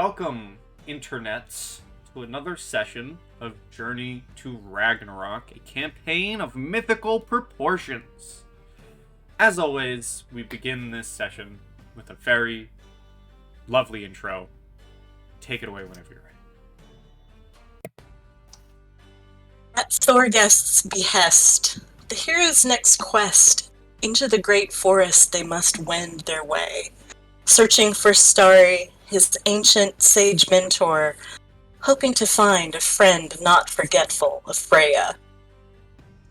Welcome, internets, to another session of Journey to Ragnarok, a campaign of mythical proportions. As always, we begin this session with a very lovely intro. Take it away whenever you're ready. At Thorgest's behest, the hero's next quest, into the great forest they must wend their way, searching for Starry, his ancient sage mentor, hoping to find a friend not forgetful of Freya.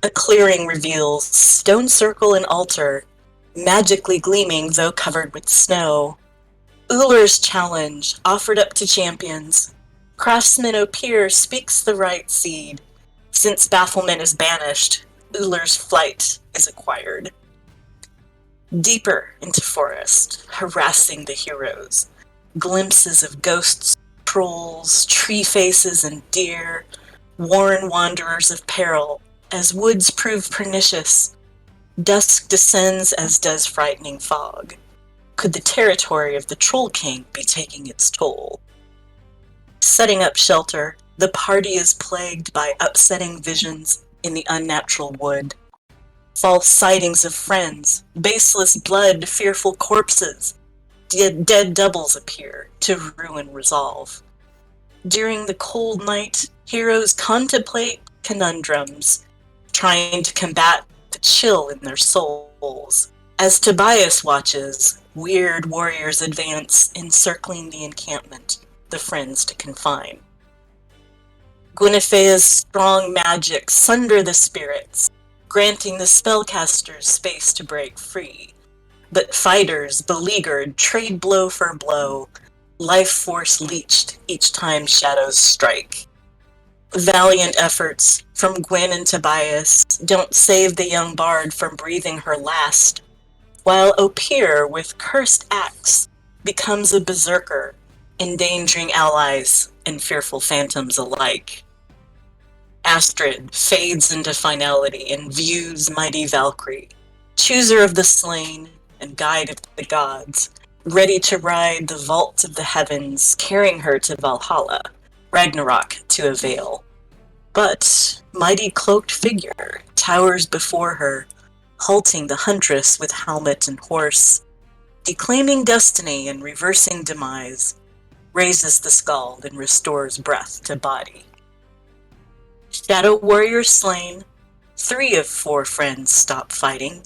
A clearing reveals stone circle and altar, magically gleaming though covered with snow. Ullr's challenge, offered up to champions. Craftsman Opeer speaks the right seed. Since bafflement is banished, Ullr's flight is acquired. Deeper into forest, harassing the heroes. Glimpses of ghosts, trolls, tree faces, and deer. Warren wanderers of peril, as woods prove pernicious. Dusk descends as does frightening fog. Could the territory of the Troll King be taking its toll? Setting up shelter, the party is plagued by upsetting visions in the unnatural wood. False sightings of friends, baseless blood, fearful corpses. Dead doubles appear to ruin resolve. During the cold night, heroes contemplate conundrums, trying to combat the chill in their souls. As Tobias watches, weird warriors advance, encircling the encampment, the friends to confine. Guinevere's strong magic sunder the spirits, granting the spellcasters space to break free. But fighters, beleaguered, trade blow for blow, life force leached each time shadows strike. Valiant efforts from Gwen and Tobias don't save the young bard from breathing her last, while Opeer, with cursed axe, becomes a berserker, endangering allies and fearful phantoms alike. Astrid fades into finality and views mighty Valkyrie, chooser of the slain and guide of the gods, ready to ride the vaults of the heavens, carrying her to Valhalla, Ragnarok to avail. But mighty cloaked figure towers before her, halting the huntress with helmet and horse, declaiming destiny and reversing demise, raises the scald and restores breath to body. Shadow warriors slain, 3 of 4 friends stop fighting,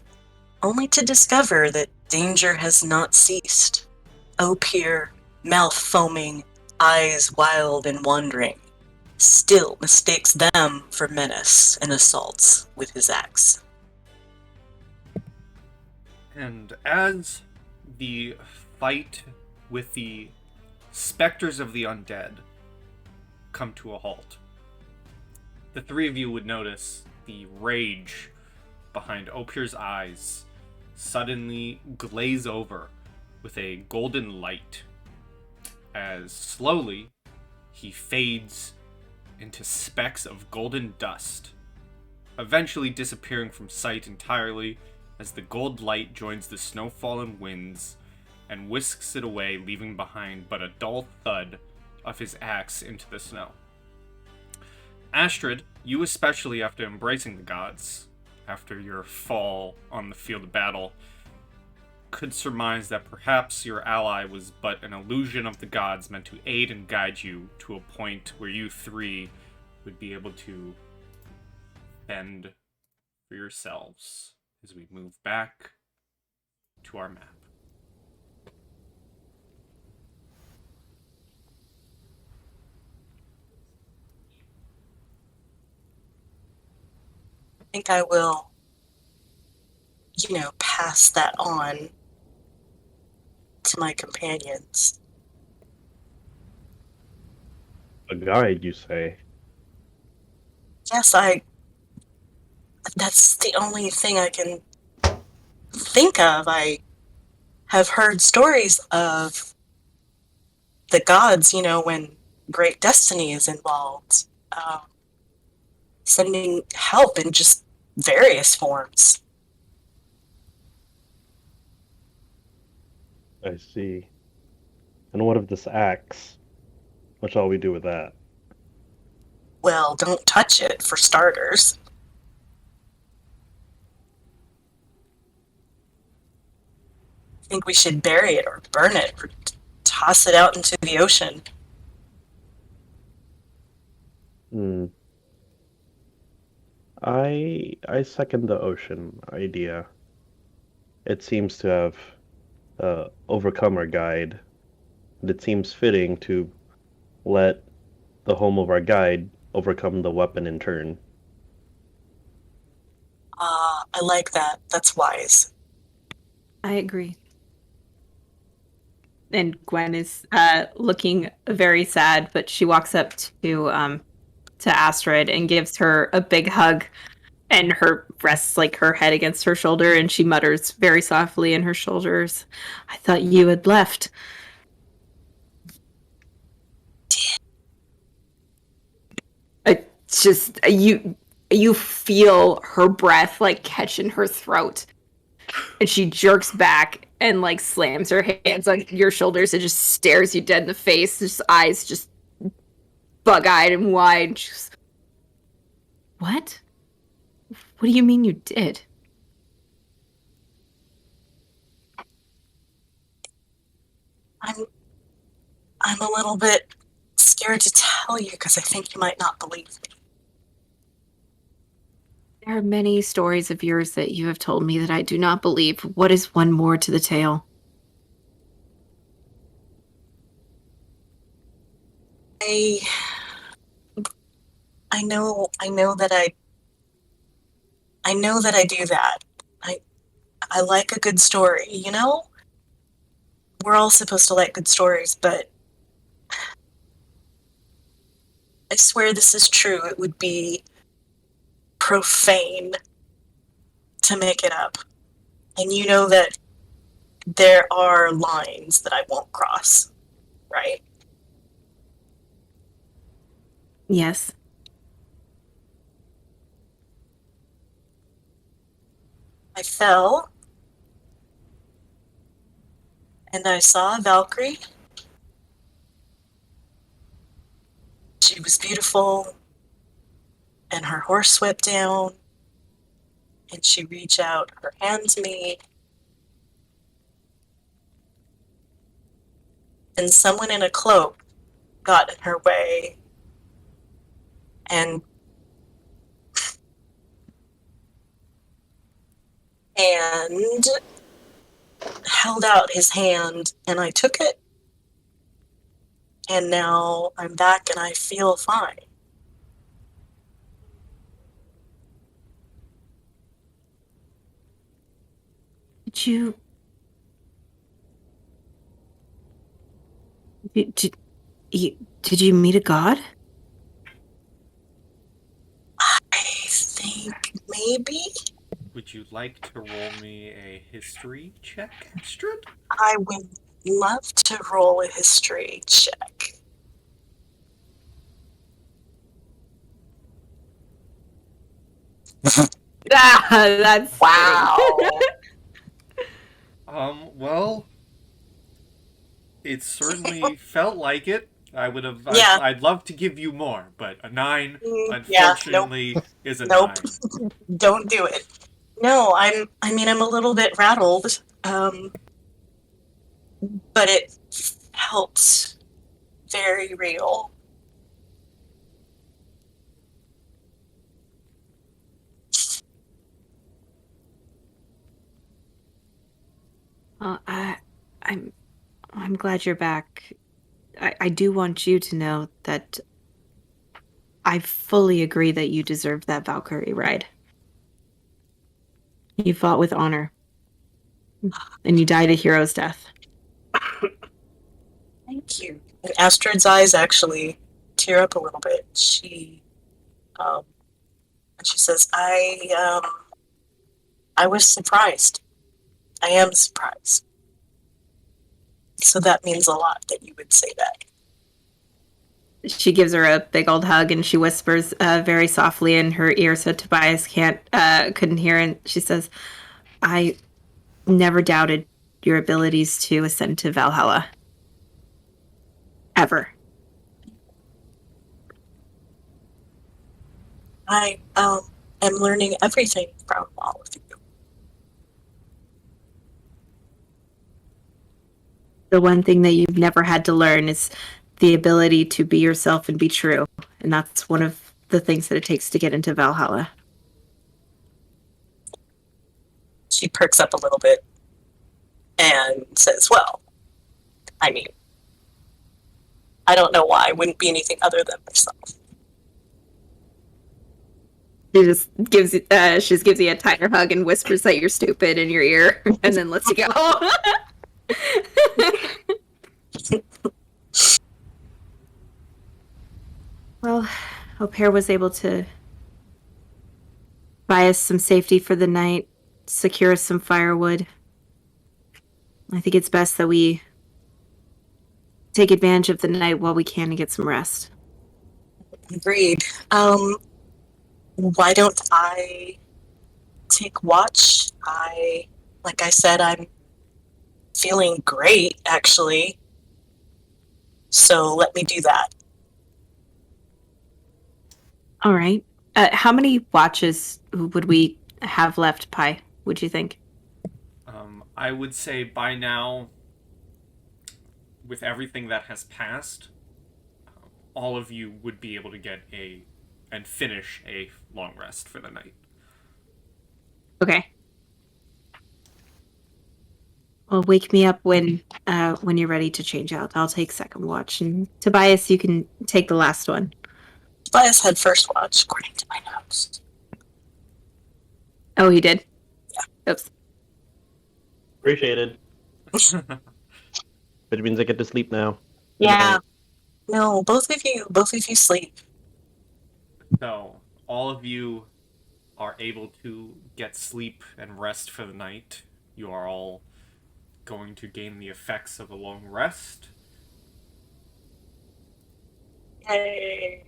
only to discover that danger has not ceased. Opeer, mouth foaming, eyes wild and wandering, still mistakes them for menace and assaults with his axe. And as the fight with the specters of the undead come to a halt, the 3 of you would notice the rage behind Opeer's eyes suddenly glaze over with a golden light as slowly he fades into specks of golden dust, eventually disappearing from sight entirely as the gold light joins the snow-fallen winds and whisks it away, leaving behind but a dull thud of his axe into the snow. Astrid, you especially, after embracing the gods, after your fall on the field of battle, could surmise that perhaps your ally was but an illusion of the gods meant to aid and guide you to a point where you 3 would be able to fend for yourselves as we move back to our map. I think I will, pass that on to my companions. A guide, you say? Yes, that's the only thing I can think of. I have heard stories of the gods, when great destiny is involved, sending help in just various forms. I see. And what of this axe? What shall we do with that? Well, don't touch it, for starters. I think we should bury it or burn it or toss it out into the ocean. Hmm. I second the ocean idea. It seems to have overcome our guide, and it seems fitting to let the home of our guide overcome the weapon in turn. I like that. That's wise. I agree. And Gwen is looking very sad, but she walks up to Astrid and gives her a big hug, and her rests like her head against her shoulder, and she mutters very softly in her shoulders, "I thought you had left." It's just you feel her breath like catch in her throat, and she jerks back and like slams her hands on your shoulders and just stares you dead in the face. His eyes just bug-eyed and wide. She's, what? What do you mean you did? I'm a little bit scared to tell you because I think you might not believe me. There are many stories of yours that you have told me that I do not believe. What is one more to the tale? I know that I know that I do that. I like a good story, you know? We're all supposed to like good stories, but I swear this is true. It would be profane to make it up. And you know that there are lines that I won't cross, right? Yes. I fell and I saw a Valkyrie. She was beautiful, and her horse swept down, and she reached out her hand to me, and someone in a cloak got in her way and held out his hand, and I took it, and now I'm back and I feel fine. Did you... Did you meet a god? I think maybe Would you like to roll me a history check, Astrid? I would love to roll a history check. Ah, that's Wow. Well, it certainly felt like it. I would have. Yeah. I'd love to give you more, but a 9, Yeah, unfortunately, is a Nope. 9. Don't do it. No, I'm a little bit rattled. But it felt very real. I'm glad you're back. I do want you to know that I fully agree that you deserve that Valkyrie ride. You fought with honor. And you died a hero's death. Thank you. And Astrid's eyes actually tear up a little bit. And she says, I was surprised. I am surprised. So that means a lot that you would say that. She gives her a big old hug and she whispers very softly in her ear so Tobias couldn't hear. And she says, I never doubted your abilities to ascend to Valhalla. Ever. I am learning everything from all of you. The one thing that you've never had to learn is the ability to be yourself and be true. And that's one of the things that it takes to get into Valhalla. She perks up a little bit and says, well, I mean, I don't know why I wouldn't be anything other than myself. She just gives you a tighter hug and whispers that you're stupid in your ear and then lets you go. Well, Au Pair was able to buy us some safety for the night, secure us some firewood. I think it's best that we take advantage of the night while we can and get some rest. Agreed. Why don't I take watch? Like I said, I'm feeling great, actually. So let me do that. All right. How many watches would we have left, Pi, would you think? I would say by now, with everything that has passed, all of you would be able to get and finish a long rest for the night. Okay. Well, wake me up when you're ready to change out. I'll take second watch, and Tobias, you can take the last one. Tobias had first watch, according to my notes. Oh, he did? Yeah. Oops. Appreciated. Which means I get to sleep now. Yeah. No, both of you sleep. So, all of you are able to get sleep and rest for the night. You are all going to gain the effects of a long rest. Yay.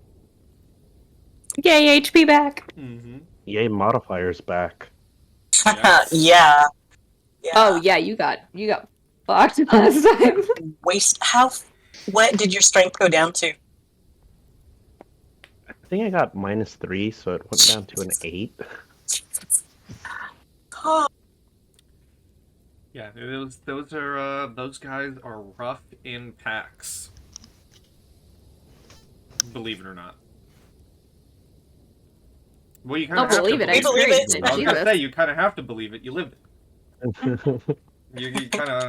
Yay, HP back. Mm-hmm. Yay, modifiers back. Yes. Yeah. Oh yeah, you got fucked last time. What did your strength go down to? I think I got -3, so it went down to an 8. Oh, Yeah, those guys are rough in packs. Believe it or not. Well, you kind of have believe to it. believe it. I was gonna say you kind of have to believe it. You lived it.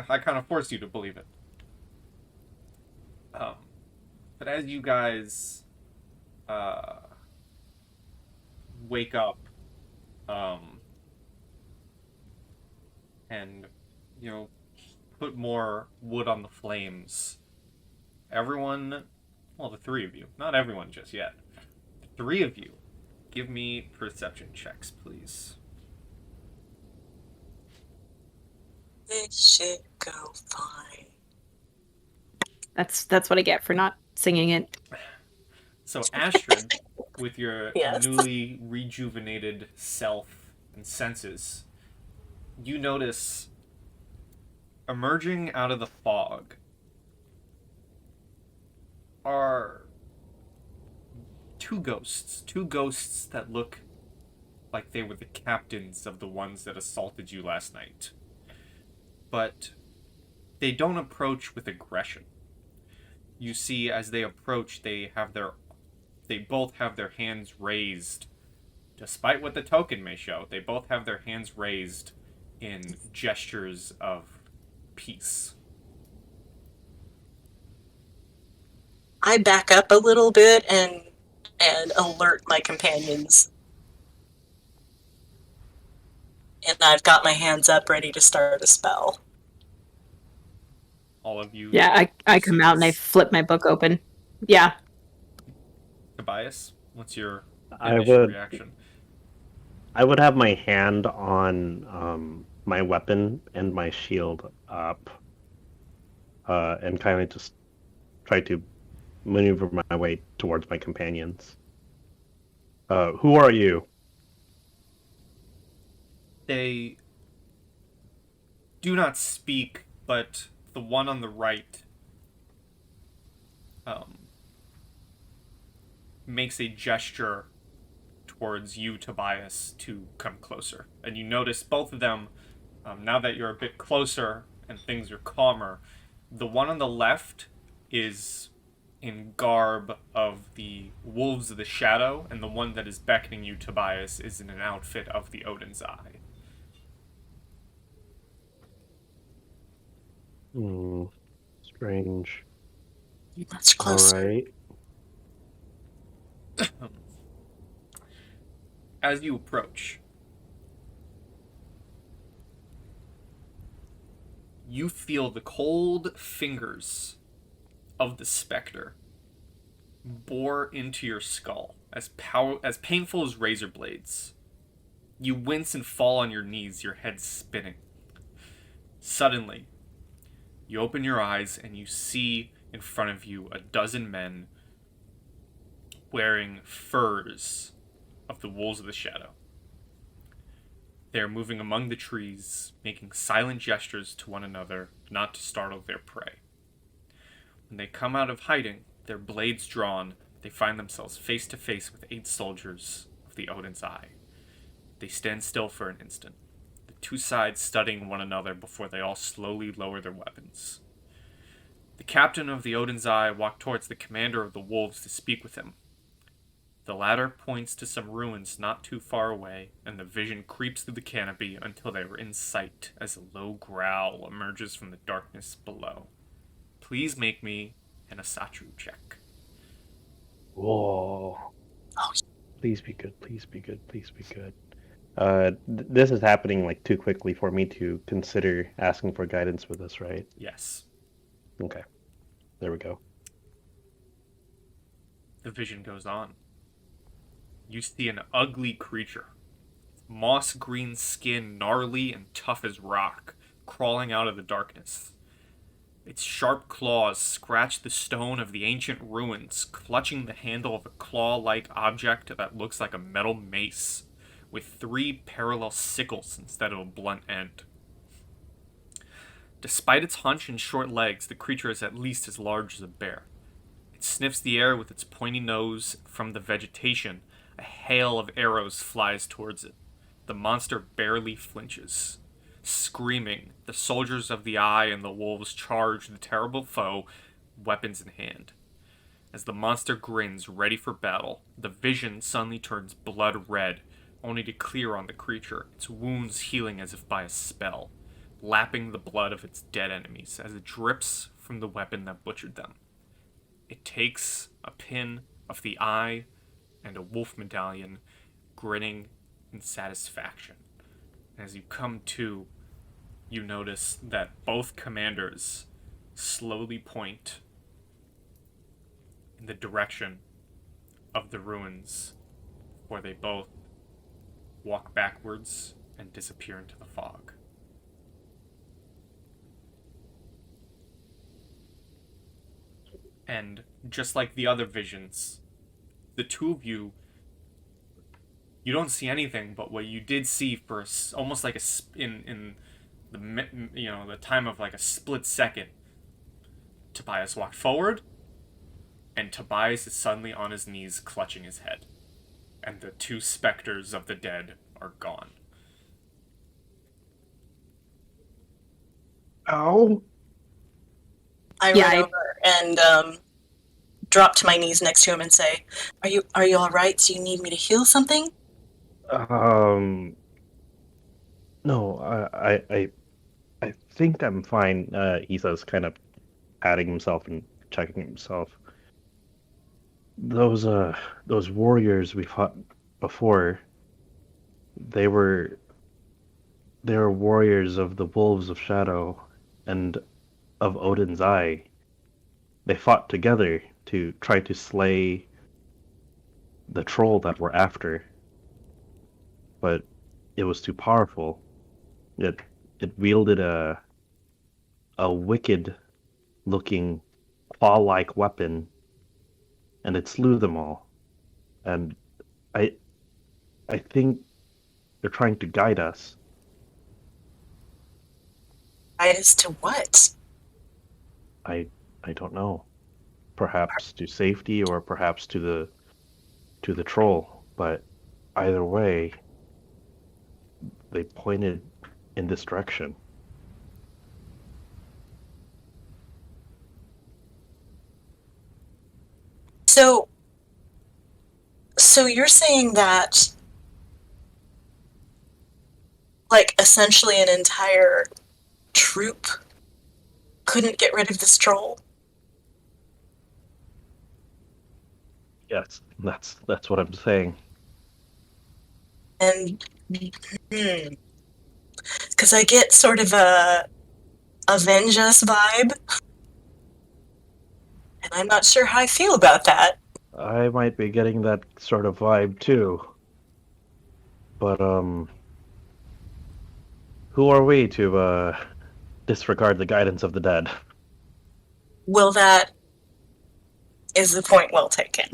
I kind of forced you to believe it. But as you guys wake up, and put more wood on the flames, everyone, well, the three of you, not everyone just yet, the three of you, give me perception checks, please. this should go fine. That's what I get for not singing it. So Astrid, with your Yes. newly rejuvenated self and senses, you notice emerging out of the fog are two ghosts that look like they were the captains of the ones that assaulted you last night. But they don't approach with aggression. You see, as they approach, they both have their hands raised. Despite what the token may show, they both have their hands raised in gestures of peace. I back up a little bit and alert my companions. And I've got my hands up ready to start a spell. All of you. Yeah, I come out and I flip my book open. Yeah. Tobias, what's your I initial would reaction? I would have my hand on my weapon and my shield up, and kind of just try to maneuver my way towards my companions. Who are you? They do not speak, but the one on the right makes a gesture towards you, Tobias, to come closer. And you notice both of them, now that you're a bit closer and things are calmer, the one on the left is in garb of the Wolves of the Shadow, and the one that is beckoning you, Tobias, is in an outfit of the Odin's Eye. Strange. Much closer. All right. As you approach, you feel the cold fingers of the specter bore into your skull, as painful as razor blades. You wince and fall on your knees, your head spinning. Suddenly, you open your eyes and you see in front of you a dozen men wearing furs of the Wolves of the Shadow. They are moving among the trees, making silent gestures to one another, not to startle their prey. When they come out of hiding, their blades drawn, they find themselves face to face with 8 soldiers of the Odin's Eye. They stand still for an instant, the two sides studying one another before they all slowly lower their weapons. The captain of the Odin's Eye walked towards the commander of the wolves to speak with him. The latter points to some ruins not too far away, and the vision creeps through the canopy until they are in sight as a low growl emerges from the darkness below. Please make me an Asatru check. Whoa. Oh, Please be good. Please be good. Please be good. This is happening like too quickly for me to consider asking for guidance with this, right? Yes. Okay. There we go. The vision goes on. You see an ugly creature. Moss green skin, gnarly and tough as rock, crawling out of the darkness. Its sharp claws scratch the stone of the ancient ruins, clutching the handle of a claw-like object that looks like a metal mace, with 3 parallel sickles instead of a blunt end. Despite its hunch and short legs, the creature is at least as large as a bear. It sniffs the air with its pointy nose. From the vegetation, a hail of arrows flies towards it. The monster barely flinches. Screaming, the soldiers of the Eye and the wolves charge the terrible foe, weapons in hand. As the monster grins, ready for battle, the vision suddenly turns blood red, only to clear on the creature, its wounds healing as if by a spell, lapping the blood of its dead enemies as it drips from the weapon that butchered them. It takes a pin of the Eye and a wolf medallion, grinning in satisfaction. As you come to, you notice that both commanders slowly point in the direction of the ruins, where they both walk backwards and disappear into the fog. And just like the other visions, the two of you don't see anything but what you did see for almost like in the time of like a split second. Tobias walked forward, and Tobias is suddenly on his knees clutching his head, and the 2 specters of the dead are gone. Ow. I run over and drop to my knees next to him and say, "Are you all right? Do you need me to heal something?" No, I think I'm fine. He says, kind of patting himself and checking himself. Those warriors we fought before, they were warriors of the Wolves of Shadow and of Odin's Eye. They fought together to try to slay the troll that we're after. But it was too powerful. It wielded a wicked looking claw-like weapon, and it slew them all. And I think they're trying to guide us. Guide us to what? I don't know. Perhaps to safety, or perhaps to the troll. But Either way, they pointed in this direction. So, so you're saying that, like, essentially an entire troop couldn't get rid of this troll? Yes, that's what I'm saying. And, because I get sort of a avenge us vibe, and I'm not sure how I feel about that. I might be getting that sort of vibe too. But who are we to disregard the guidance of the dead? Well, that is the point well taken.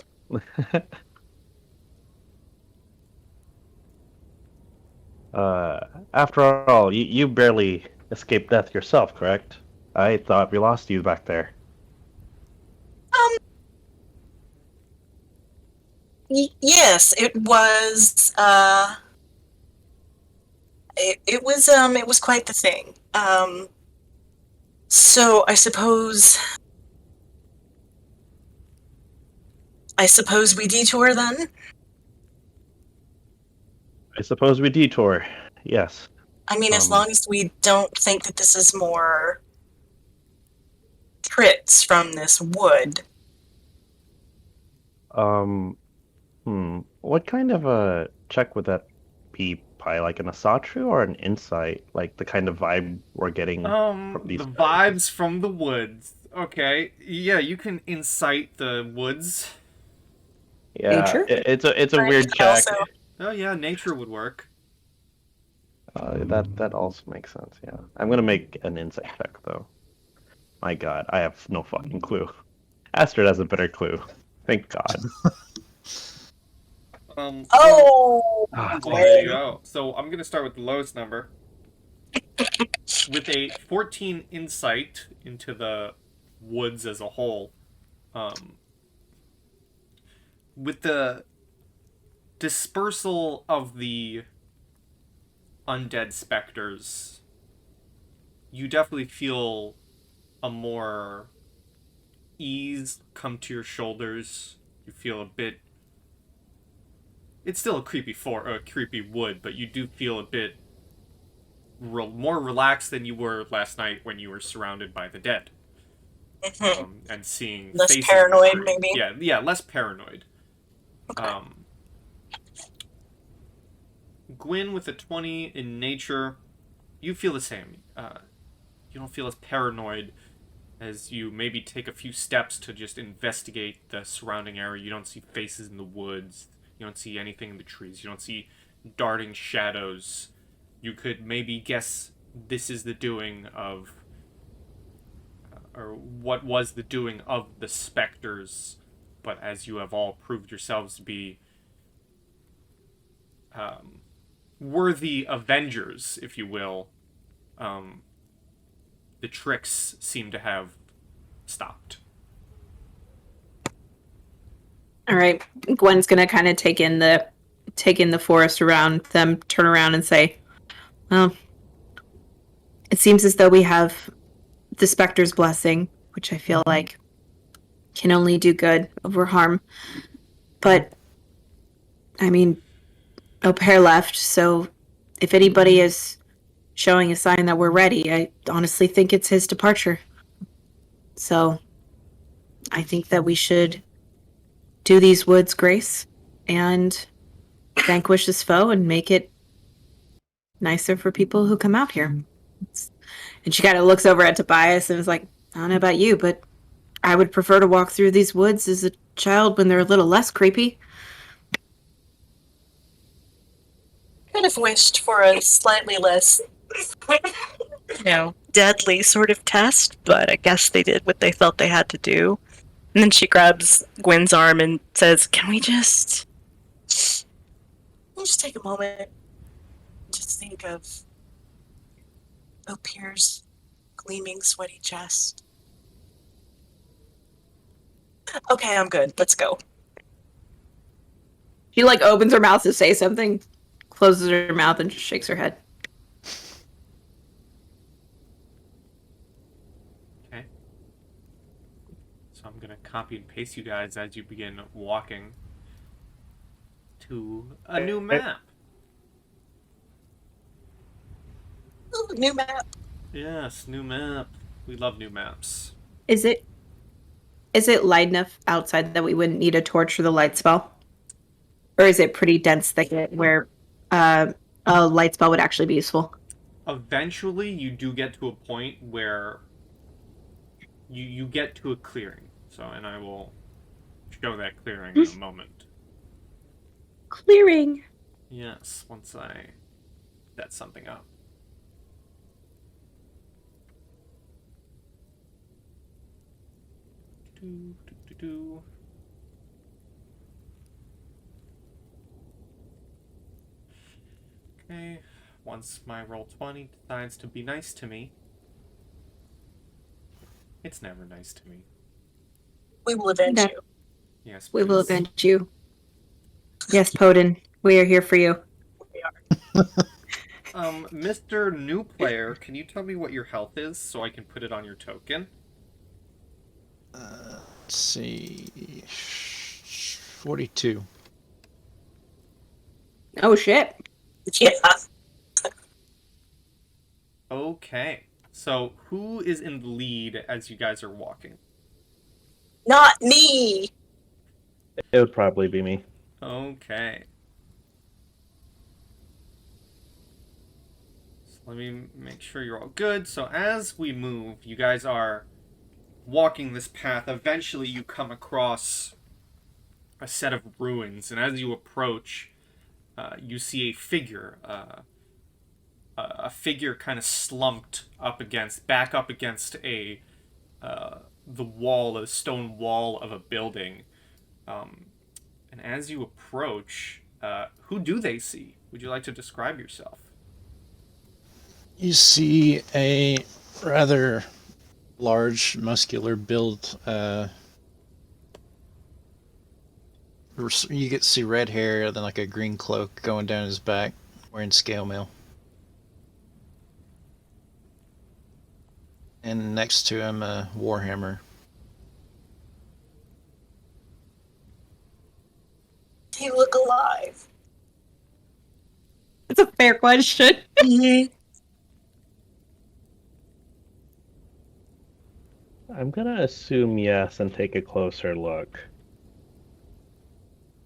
After all, you barely escaped death yourself, correct? I thought we lost you back there. Um, yes, it was, it was quite the thing. So I suppose we detour then? I suppose we detour. Yes. I mean, as Um, long as we don't think that this is more tricks from this wood. What kind of a check would that be, Pi? Like an Asatru or an insight? Like the kind of vibe we're getting from these The guys? vibes from the woods. Okay, yeah, you can incite the woods. Yeah, Nature? it's a Right, weird but check. also, Oh yeah, nature would work. That also makes sense. Yeah, I'm gonna make an insight check though. My God, I have no fucking clue. Astrid has a better clue. Thank God. Well, oh, Ah, well, there you boy. go. So I'm gonna start with the lowest number. With a 14 insight into the woods as a whole, um, with the dispersal of the undead specters, you definitely feel a more ease come to your shoulders. You feel a bit. It's still a creepy wood, but you do feel a bit more relaxed than you were last night when you were surrounded by the dead, Mhm. and seeing Less faces in the paranoid, tree. maybe. Yeah, less paranoid. Okay. Gwyn with a 20 in nature, you feel the same. You don't feel as paranoid as you maybe take a few steps to just investigate the surrounding area. You don't see faces in the woods. You don't see anything in the trees. You don't see darting shadows. You could maybe guess this is the doing of, or what was the doing of the specters. But as you have all proved yourselves to be worthy avengers, if you will, um, the tricks seem to have stopped. All right. Gwen's gonna kind of take in the forest around them, turn around and say, "Well, it seems as though we have the Spectre's blessing, which I feel like can only do good over harm. But I mean, Au pair left, so if anybody is showing a sign that we're ready, I honestly think it's his departure. So I think that we should do these woods grace and vanquish this foe and make it nicer for people who come out here." And she kind of looks over at Tobias and is like, "I don't know about you, but I would prefer to walk through these woods as a child when they're a little less creepy." Could have wished for a slightly less, deadly sort of test, but I guess they did what they felt they had to do. And then she grabs Gwen's arm and says, "Can we just take a moment to think of Opier's gleaming, sweaty chest?" Okay, I'm good. Let's go. She like opens her mouth to say something, closes her mouth, and just shakes her head. Okay. So I'm gonna copy and paste you guys as you begin walking to a new map. Ooh, new map. Yes, new map. We love new maps. Is it light enough outside that we wouldn't need a torch for the light spell? Or is it pretty dense thicket where a light spell would actually be useful? Eventually, you do get to a point where you get to a clearing. So, and I will show that clearing in a moment. Clearing. Yes, once I set something up. Okay, once my roll 20 decides to be nice to me, it's never nice to me. We will avenge Yeah. you. Yes, We will please. avenge you. Yes, Podin, we are here for you. We are. Mr. New Player, can you tell me what your health is so I can put it on your token? Let's see. 42. Oh shit. Yeah. Okay. So, who is in the lead as you guys are walking? Not me. It would probably be me. Okay. So let me make sure you're all good. So, as we move, you guys are walking this path. Eventually, you come across a set of ruins, and as you approach, you see a figure. A figure kind of slumped back up against the wall, a stone wall of a building. And as you approach, who do they see? Would you like to describe yourself? You see a rather large, muscular build. You get to see red hair, then like a green cloak going down his back, wearing scale mail. And next to him, a warhammer. They look alive. That's a fair question. I'm gonna assume yes and take a closer look.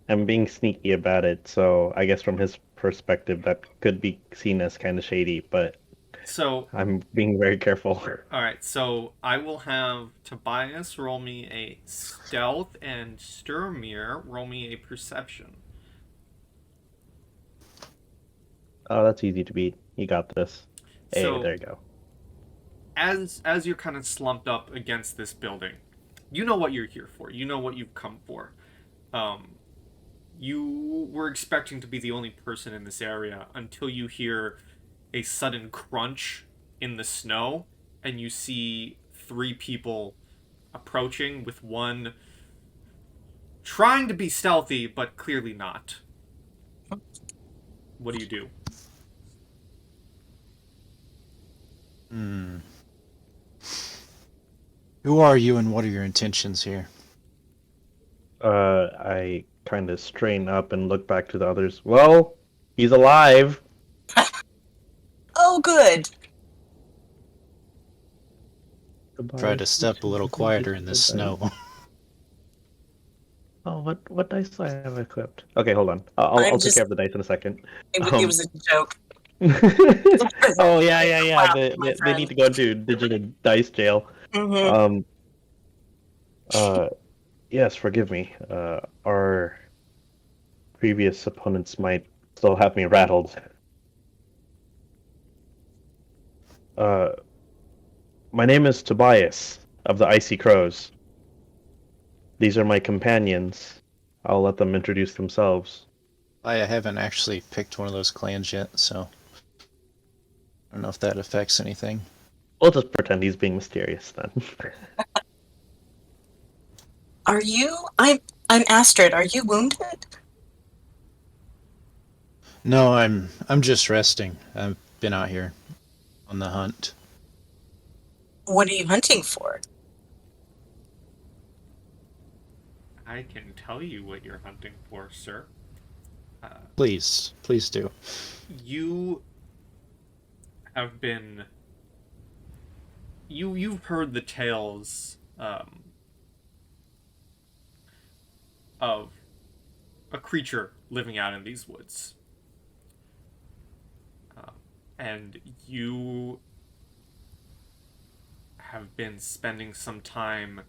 I'm being sneaky about it, so I guess from his perspective that could be seen as kind of shady, but So, I'm being very careful. alright, so I will have Tobias roll me a stealth and Sturmir roll me a perception. Oh, that's easy to beat. You got this. Hey, So- there you go. As you're kind of slumped up against this building, you know what you're here for. You know what you've come for. You were expecting to be the only person in this area until you hear a sudden crunch in the snow, and you see 3 people approaching, with one trying to be stealthy, but clearly not. What do you do? Who are you and what are your intentions here? I kind of strain up and look back to the others. Well, he's alive. Oh, good. Try to step a little quieter in this snow. Oh, what dice do I have equipped? Okay, hold on. I'll take just- care of the dice in a second. It was a joke. Oh yeah. Wow, They my they need to go to digital dice jail. Mm-hmm. Yes, forgive me. Our previous opponents might still have me rattled. My name is Tobias of the Icy Crows. These are my companions. I'll let them introduce themselves. I haven't actually picked one of those clans yet, so I don't know if that affects anything. We'll just pretend he's being mysterious then. Are you? I'm Astrid. Are you wounded? No, I'm just resting. I've been out here on the hunt. What are you hunting for? I can tell you what you're hunting for, sir. Please do. You have been... You've heard the tales of a creature living out in these woods. And you have been spending some time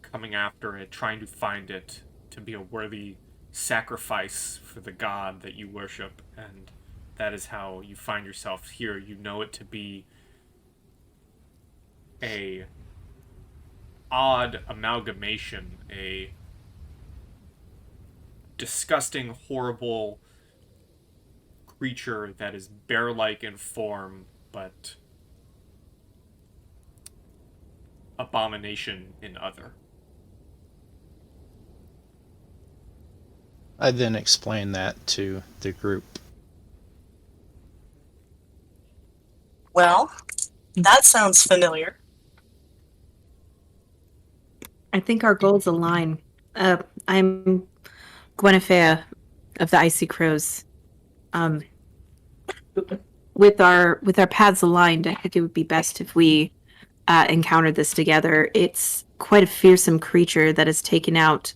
coming after it, trying to find it to be a worthy sacrifice for the god that you worship, and that is how you find yourself here. You know it to be a odd amalgamation, a disgusting, horrible creature that is bear-like in form, but abomination in other. I then explained that to the group. Well, that sounds familiar. I think our goals align. I'm Guinevere of the Icy Crows. With our paths aligned, I think it would be best if we encountered this together. It's quite a fearsome creature that has taken out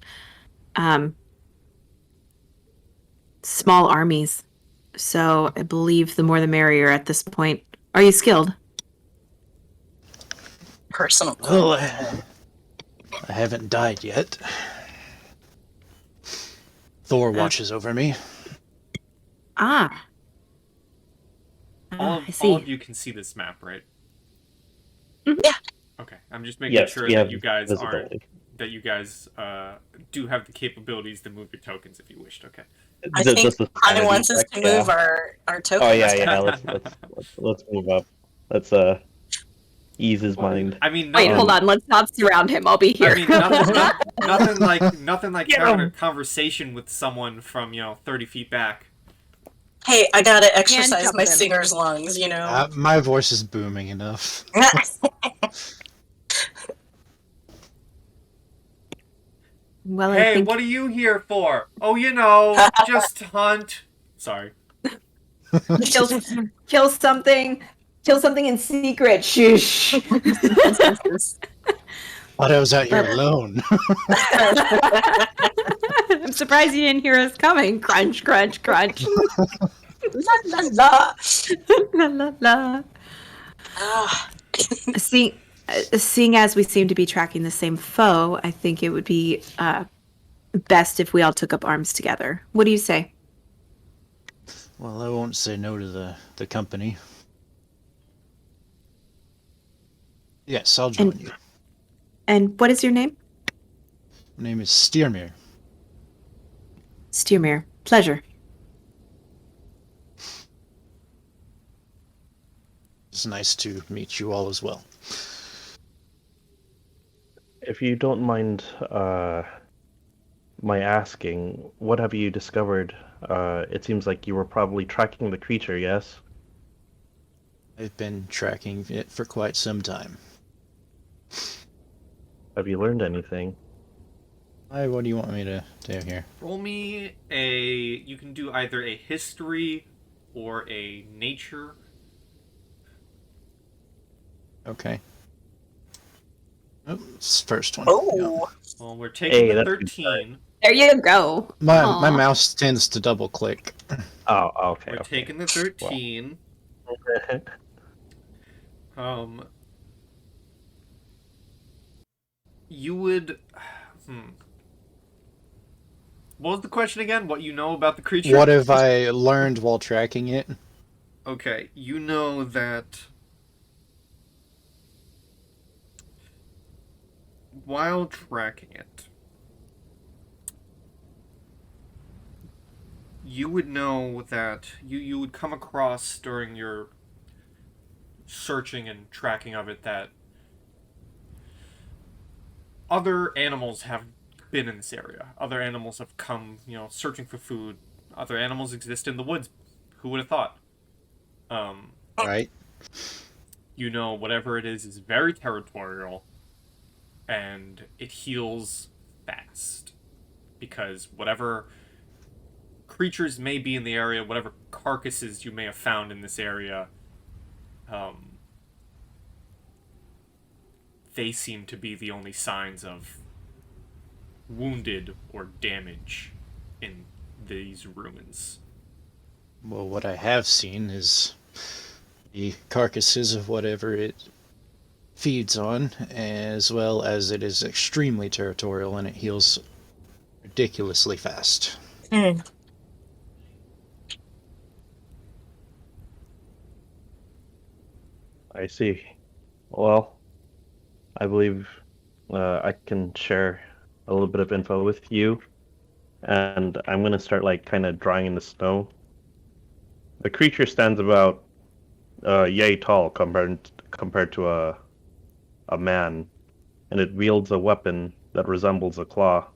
small armies. So I believe the more the merrier at this point. Are you skilled? Personal. Well, I haven't died yet. Thor watches over me. Ah. All I see. of you can see this map, right? Yeah. Okay, I'm just making Yes, sure we that have you guys aren't... visibility. That you guys do have the capabilities to move your tokens if you wished, okay. I This think is Connie sanity wants us check, to yeah. move our tokens. Oh yeah. Let's move up. Let's ease his mind. I mean, Wait, nothing, hold on. Let's not surround him. I'll be here. I mean, nothing like Get having a him. conversation with someone from 30 feet back. Hey, I gotta exercise jump my in. singer's lungs, you know? My voice is booming enough. Well, I Hey, think what are you here for? Oh, just hunt. Sorry. kill something in secret. Shush. Thought I was out here alone. I'm surprised you didn't hear us coming. Crunch, crunch, crunch. La la la. La la la. Ah, Seeing as we seem to be tracking the same foe, I think it would be best if we all took up arms together. What do you say? Well, I won't say no to the company. Yes, I'll join you. And what is your name? My name is Steermere. Steermere. Pleasure. It's nice to meet you all as well. If you don't mind my asking, what have you discovered? It seems like you were probably tracking the creature, yes? I've been tracking it for quite some time. Have you learned anything? What do you want me to do here? Roll me you can do either a history or a nature. Okay. Oh, it's the first one. oh. Well, we're taking the That's a good 13. There you go. My Aw. mouse tends to double click. Oh, okay. We're taking the 13. You would... What was the question again? What you know about the creature? What have I learned while tracking it? Okay, you know that while tracking it, you would know that you would come across during your searching and tracking of it that other animals have been in this area. Other animals have come, searching for food, other animals exist in the woods. Who would have thought? Right? You know, whatever it is very territorial, and it heals fast. Because whatever creatures may be in the area, whatever carcasses you may have found in this area, they seem to be the only signs of wounded or damage in these ruins. Well, what I have seen is the carcasses of whatever it feeds on, as well as it is extremely territorial and it heals ridiculously fast. Hmm. I see. Well, I believe I can share a little bit of info with you, and I'm gonna start like kind of drawing in the snow. The creature stands about yay tall compared to a man, and it wields a weapon that resembles a claw.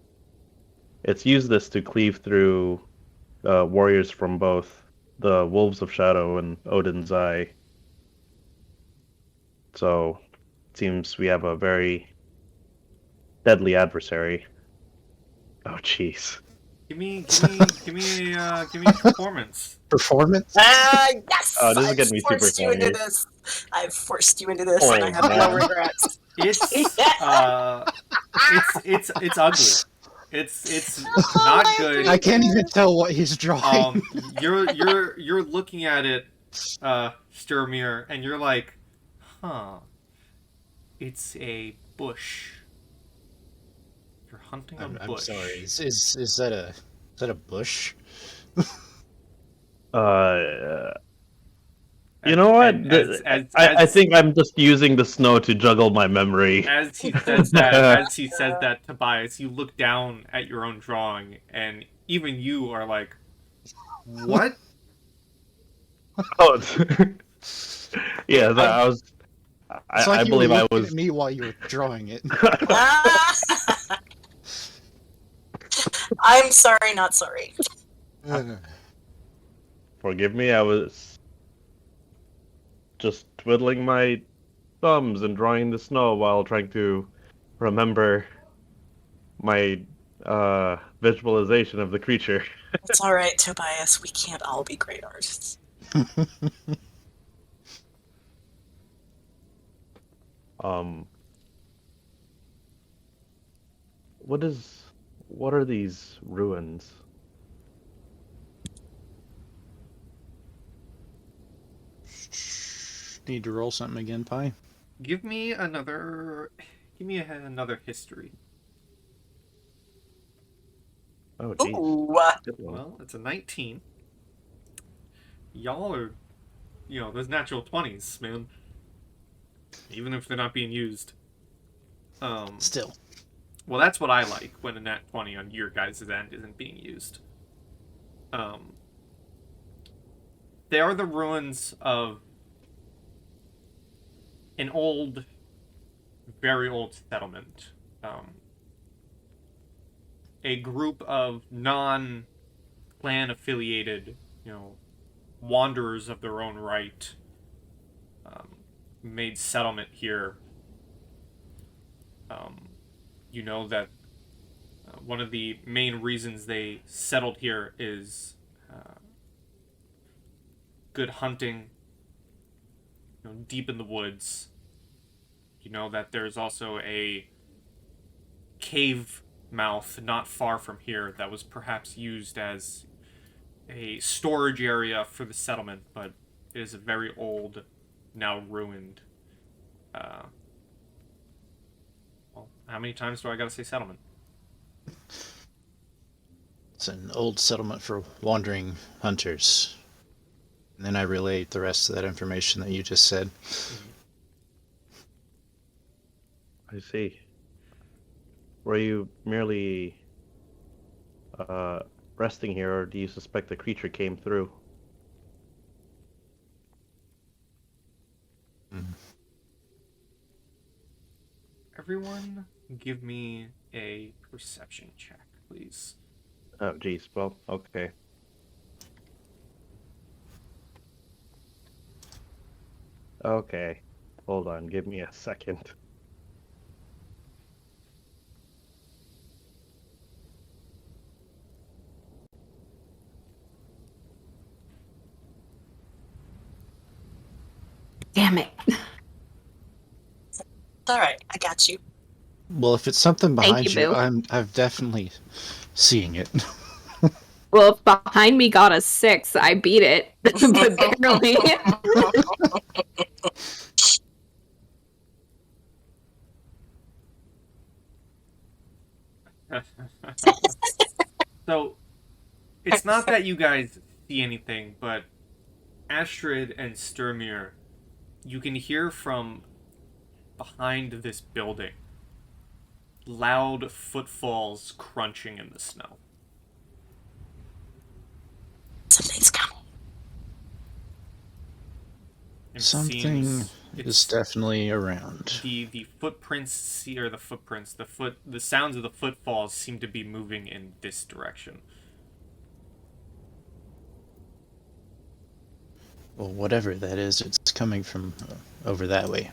It's used this to cleave through warriors from both the Wolves of Shadow and Odin's Eye. So, it seems we have a very deadly adversary. Oh, jeez. Give me a performance. Performance? Yes! Oh, this is I've getting me super forced you into funny. this. I've forced you into this, and I Oh, have no man. regrets. It's ugly. It's not good. I can't even tell what he's drawing. You're looking at it, Sturmir, and you're like, huh? It's a bush. You're hunting a I'm bush. sorry. Is that a bush? You know what? I As think I'm just using the snow to juggle my memory. as he says that, Tobias, you look down at your own drawing, and even you are like, what? Oh, it's- yeah, I was. It's like I you believe were I looking was. at me while you were drawing it. I'm sorry, not sorry. Forgive me, I was just twiddling my thumbs and drawing the snow while trying to remember my visualization of the creature. It's all right, Tobias. We can't all be great artists. What are these ruins? Need to roll something again, Pi? Give me another history. Oh, jeez. Ooh. Good one. Well, it's a 19. Y'all are, those natural 20s, man. Even if they're not being used. Still. Well, that's what I like when a nat 20 on your guys' end isn't being used. They are the ruins of an old, very old settlement. A group of non-clan affiliated, wanderers of their own right, made settlement here. You know that one of the main reasons they settled here is good hunting, deep in the woods. You know that there's also a cave mouth not far from here that was perhaps used as a storage area for the settlement, but it is a very old, now ruined. Well, how many times do I gotta say settlement? It's an old settlement for wandering hunters. And then I relayed the rest of that information that you just said. I see. Were you merely resting here, or do you suspect the creature came through? Everyone, give me a perception check, please. Oh, jeez. Well, okay. Okay. Hold on, give me a second. Damn it. It's alright, I got you. Well, if it's something Thank behind you, you, Boo. I've definitely seeing it. Well, if behind me got a 6, I beat it. But barely. So, it's not that you guys see anything, but Astrid and Sturmir, you can hear from behind this building loud footfalls crunching in the snow. Something's coming. It Something seems is it's definitely around. the footprints or the sounds of the footfalls seem to be moving in this direction. Well, whatever that is, it's coming from over that way.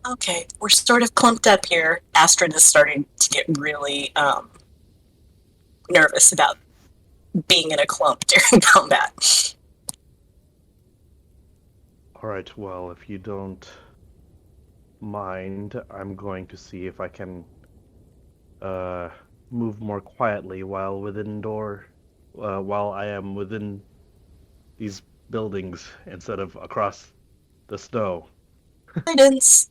Okay, we're sort of clumped up here. Astrid is starting to get really nervous about being in a clump during combat. Alright, well, if you don't mind, I'm going to see if I can move more quietly while while I am within these buildings instead of across the snow. Guidance.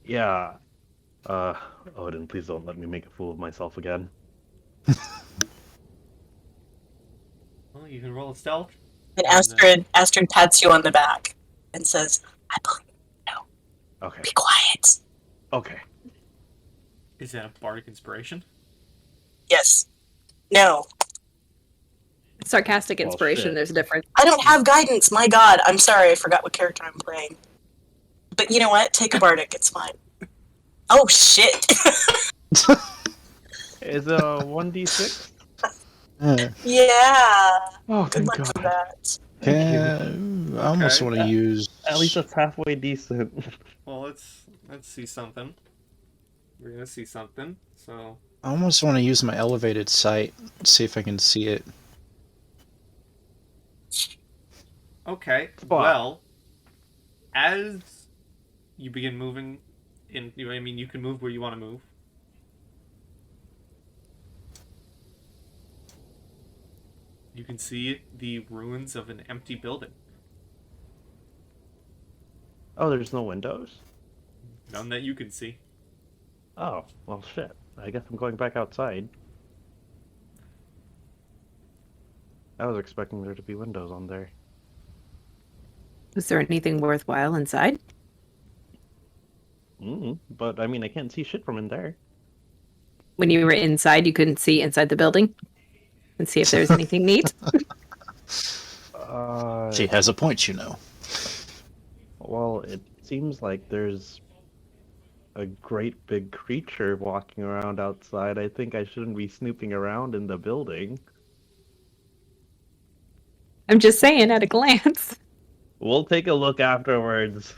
Yeah. Odin, please don't let me make a fool of myself again. Well, you can roll a stealth. And Astrid pats you on the back and says, I believe you. Okay. Be quiet. Okay. Is that a bardic inspiration? Yes. No. Sarcastic Well, inspiration, shit. there's a difference. I don't have guidance. My god. I'm sorry. I forgot what character I'm playing. But you know what? Take a bardic. It's fine. Oh, shit. Is it a 1d6? Yeah. Oh, Good thank luck God. with that. Thank you. I almost Okay. want to use. At least that's halfway decent. Well, let's see something. We're gonna see something. So I almost want to use my elevated sight, see if I can see it. okay. Spot. Well, as you begin moving you can move where you want to move. You can see the ruins of an empty building. Oh, there's no windows? None that you can see. Oh, well, shit. I guess I'm going back outside. I was expecting there to be windows on there. Is there anything worthwhile inside? But, I mean, I can't see shit from in there. When you were inside, you couldn't see inside the building and see if there's anything neat? She has a point, you know. Well, it seems like there's a great big creature walking around outside. I think I shouldn't be snooping around in the building. I'm just saying at a glance. We'll take a look afterwards,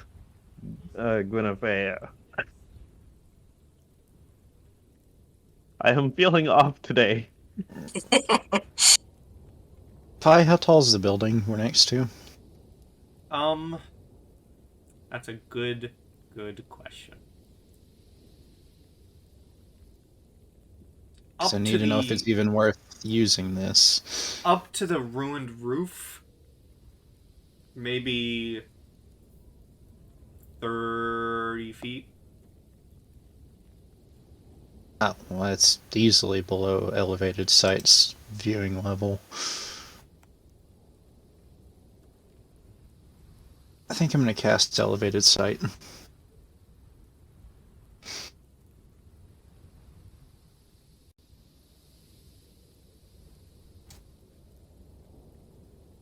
Guinevere. I am feeling off today. Pi, how tall is the building we're next to? That's a good question. Because I need to know if it's even worth using this. Up to the ruined roof, maybe 30 feet. Oh, well, that's easily below elevated sight's viewing level. I think I'm going to cast elevated sight.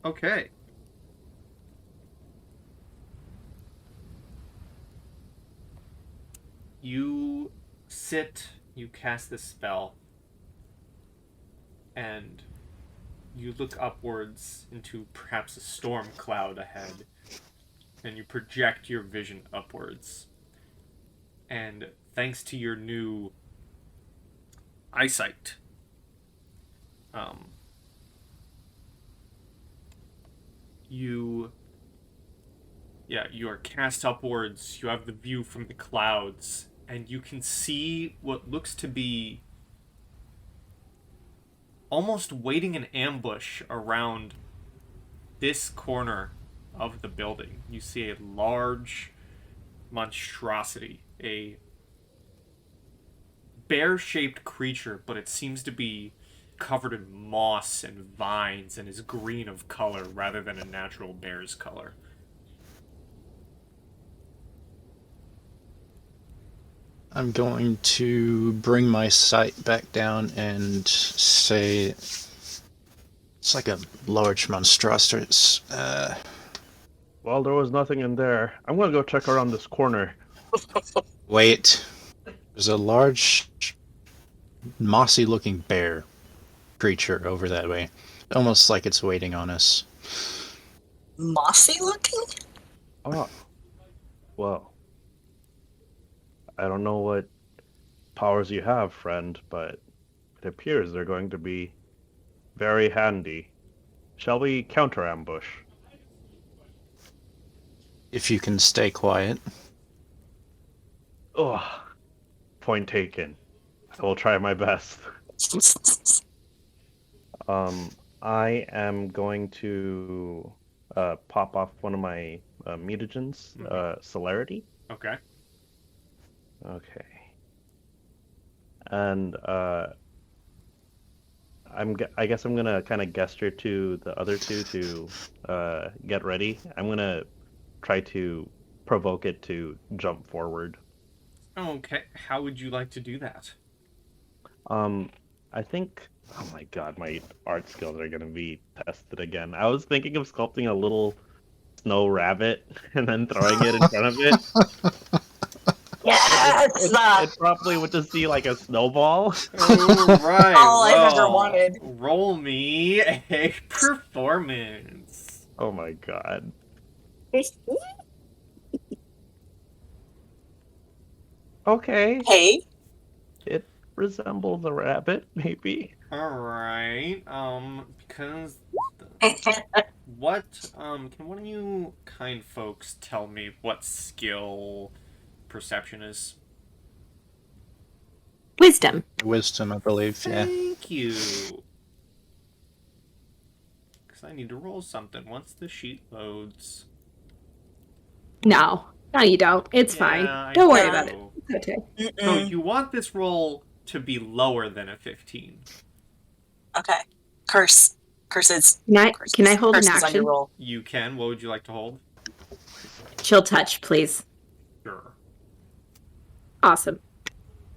Okay. You sit, you cast this spell, and you look upwards into perhaps a storm cloud ahead, and you project your vision upwards. And thanks to your new eyesight, you are cast upwards. You have the view from the clouds, and you can see what looks to be almost waiting an ambush around this corner of the building. You see a large monstrosity, a bear-shaped creature, but it seems to be covered in moss and vines and is green of color rather than a natural bear's color. I'm going to bring my sight back down and say it's like a large monstrosity. Well, there was nothing in there. I'm gonna go check around this corner. Wait. There's a large, mossy-looking bear creature over that way. Almost like it's waiting on us. Mossy looking? Oh, well. I don't know what powers you have, friend, but it appears they're going to be very handy. Shall we counter ambush? If you can stay quiet. Oh, point taken. I will try my best. I am going to pop off one of my mutagens, celerity. Okay. Okay. And I guess I'm gonna kind of gesture to the other two to get ready. I'm gonna try to provoke it to jump forward. Okay. How would you like to do that? I think. Oh my god, my art skills are gonna be tested again. I was thinking of sculpting a little snow rabbit and then throwing it in front of it. Yes! It probably would just be like a snowball. All right. All I've ever wanted. Roll me a performance. Oh my god. Okay. Hey. It resembles a rabbit, maybe. All right. Because what? Can one of you kind folks tell me what skill perception is? Wisdom. Wisdom, I believe, yeah. Thank you. Because I need to roll something once the sheet loads. No, you don't. It's fine. I Don't worry do. about it. It's okay. So you want this roll to be lower than a 15. Okay. Curses. Can I hold an Curses on your action? roll. You can. What would you like to hold? Chill touch, please. Sure. Awesome.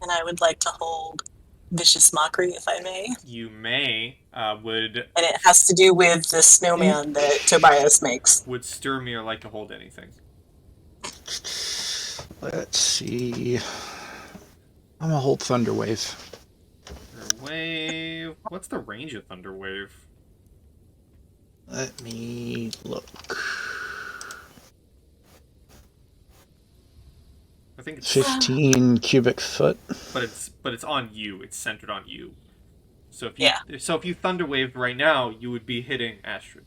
And I would like to hold Vicious Mockery, if I may. You may. Would And it has to do with the snowman that Tobias makes. Would Sturmir like to hold anything? Let's see. I'm gonna hold Thunderwave. Thunderwave. What's the range of Thunderwave? Let me look. I think it's 15 cubic foot. but it's on you. It's centered on you. So if you Thunderwaved right now, you would be hitting Astrid.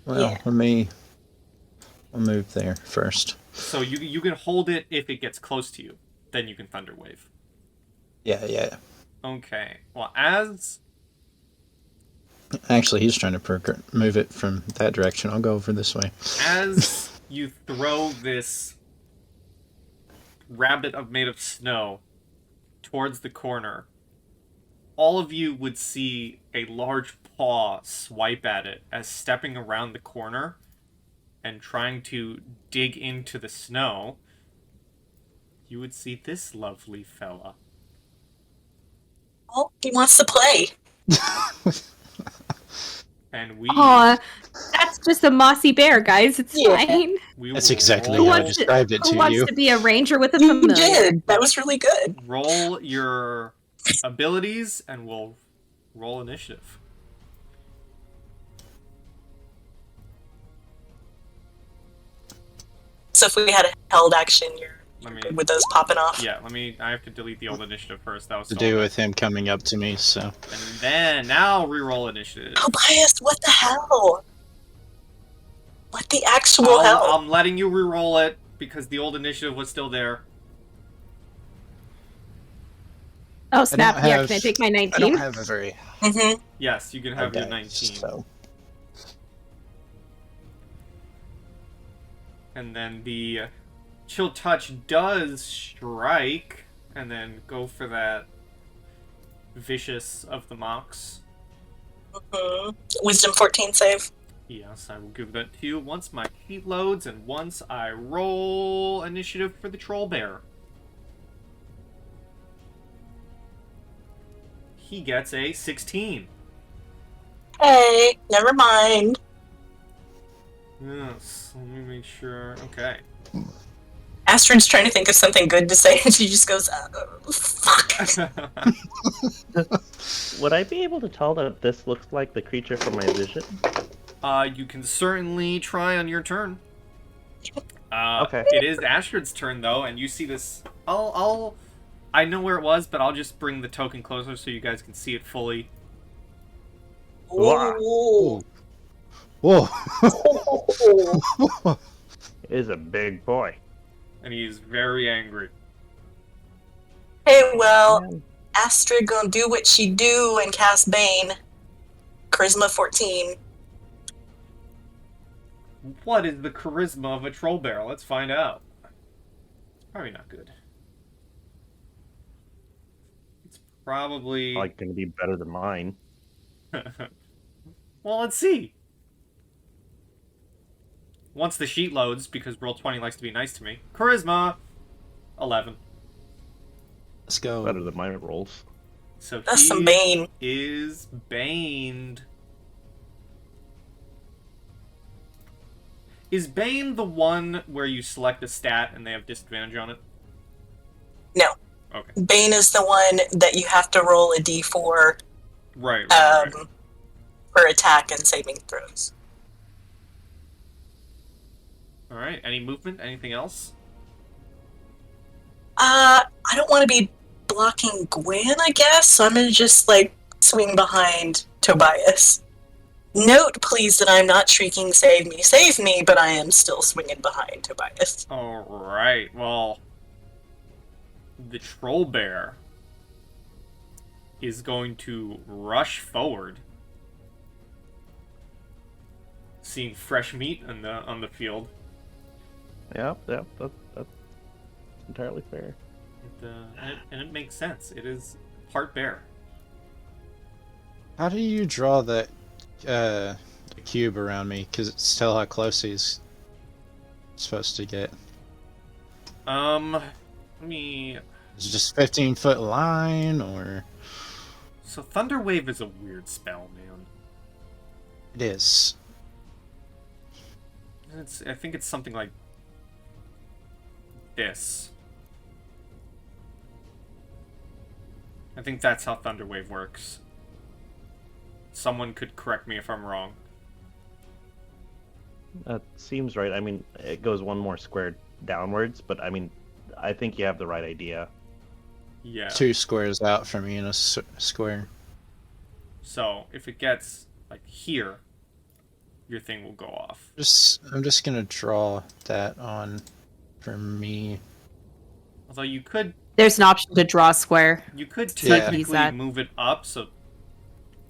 Well, I'll move there first. So you can hold it if it gets close to you. Then you can Thunderwave. Yeah. Okay. Well, as Actually, he's trying to move it from that direction. I'll go over this way. as you throw this rabbit made of snow towards the corner, all of you would see a large paw swipe at it as stepping around the corner and trying to dig into the snow. You would see this lovely fella. Oh, he wants to play. And we Aw, that's just a mossy bear, guys. It's fine. That's exactly roll, how I described it Who to wants you. to be a ranger with a You familiar? did. That was really good. roll your abilities and we'll roll initiative. So if we had a held action, you're Let me. good with those popping off. Yeah, let me. I have to delete the old initiative first. That was To still do on with him coming up to me, so. it. And then now reroll initiative. Tobias, what the hell? What the actual hell? I'm letting you reroll it because the old initiative was still there. Oh snap! Yeah, have- can I take my I 19? don't have a very Mm-hmm. Yes, you can high have your dice, 19. so. And then the chill touch does strike, and then go for that vicious of the mocks. Mm-hmm. Wisdom 14 save. Yes, I will give that to you once my sheet loads and once I roll initiative for the troll bear. He gets a 16. Hey, never mind. Yes, let me make sure. Okay. Astrid's trying to think of something good to say, and she just goes, fuck. Would I be able to tell that this looks like the creature from my vision? You can certainly try on your turn. Okay. It is Astrid's turn though, and you see this. I know where it was, but I'll just bring the token closer so you guys can see it fully. Ooh. Whoa! Is a big boy. And he's very angry. Hey, well, Man. Astrid gonna do what she do and cast Bane. Charisma 14. What is the charisma of a troll bear? Let's find out. It's probably not good. It's probably... Like, gonna be better than mine. Well, let's see. Once the sheet loads, because Roll20 likes to be nice to me. Charisma! 11. Let's go. Better than my rolls. So That's he some Bane. is baned. Is Bane the one where you select a stat and they have disadvantage on it? No. Okay. Bane is the one that you have to roll a d4 Right. for attack and saving throws. Alright, any movement? Anything else? I don't want to be blocking Gwen, I guess, so I'm gonna just, swing behind Tobias. Note, please, that I'm not shrieking, save me, but I am still swinging behind Tobias. Alright, well... The troll bear is going to rush forward, seeing fresh meat on the field. Yep, that's entirely fair. And it makes sense. It is part bear. How do you draw that cube around me? Because it's tell how close he's supposed to get. Let me... Is it just 15-foot line, or...? So Thunder Wave is a weird spell, man. It is. I think it's something like this. I think that's how Thunder Wave works. Someone could correct me if I'm wrong. That seems right. I mean, it goes one more square downwards, but I mean, I think you have the right idea. Yeah. 2 squares out from me in a square. So if it gets like here, your thing will go off. I'm just gonna draw that on for me. Although you could There's an option to draw a square. technically Use that. move it up. So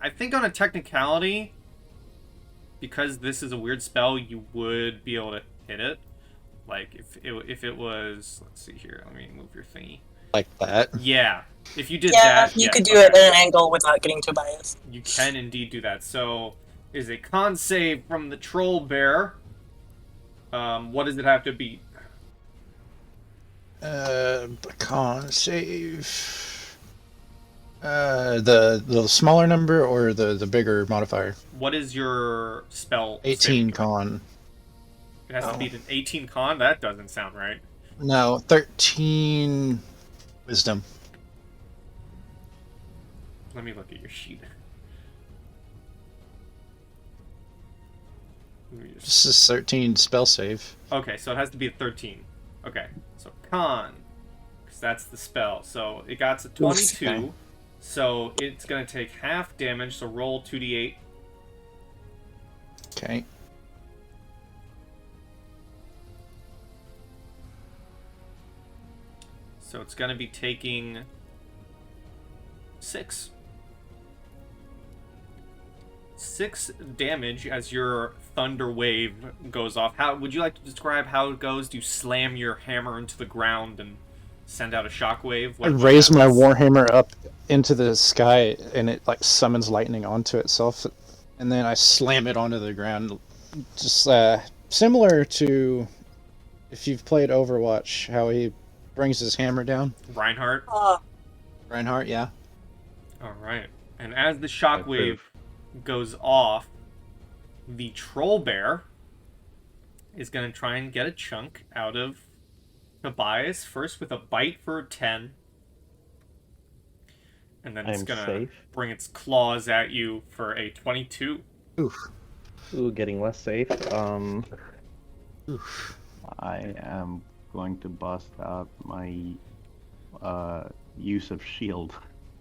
I think on a technicality, because this is a weird spell, you would be able to hit it. Like if it was, let's see here. Let me move your thingy. Like that. Yeah. If you did Yeah, that, you yes, could do okay. it at an angle without getting Tobias. You can indeed do that. So, is a con save from the troll bear. What does it have to beat? Con save. The smaller number or the bigger modifier? What is your spell? 18 saving? con. It has to beat an 18 con? That doesn't sound right. No, 13 wisdom. Let me look at your sheet. This is 13 spell save. Okay, so it has to be a 13. Okay, so con, because that's the spell. So it got to 22, Okay. so it's going to take half damage, so roll 2d8. Okay. So it's going to be taking 6. 6 damage as your thunder wave goes off. How would you like to describe how it goes? Do you slam your hammer into the ground and send out a shockwave? I raise my warhammer up into the sky, and it like summons lightning onto itself, and then I slam it onto the ground. Just similar to if you've played Overwatch, how he brings his hammer down. Reinhardt. Reinhardt, yeah. All right. And as the shockwave goes off, the troll bear is going to try and get a chunk out of Tobias, first with a bite for 10. And then it's going to bring its claws at you for a 22. Oof. Ooh, getting less safe. Oof. I am going to bust out my use of shield.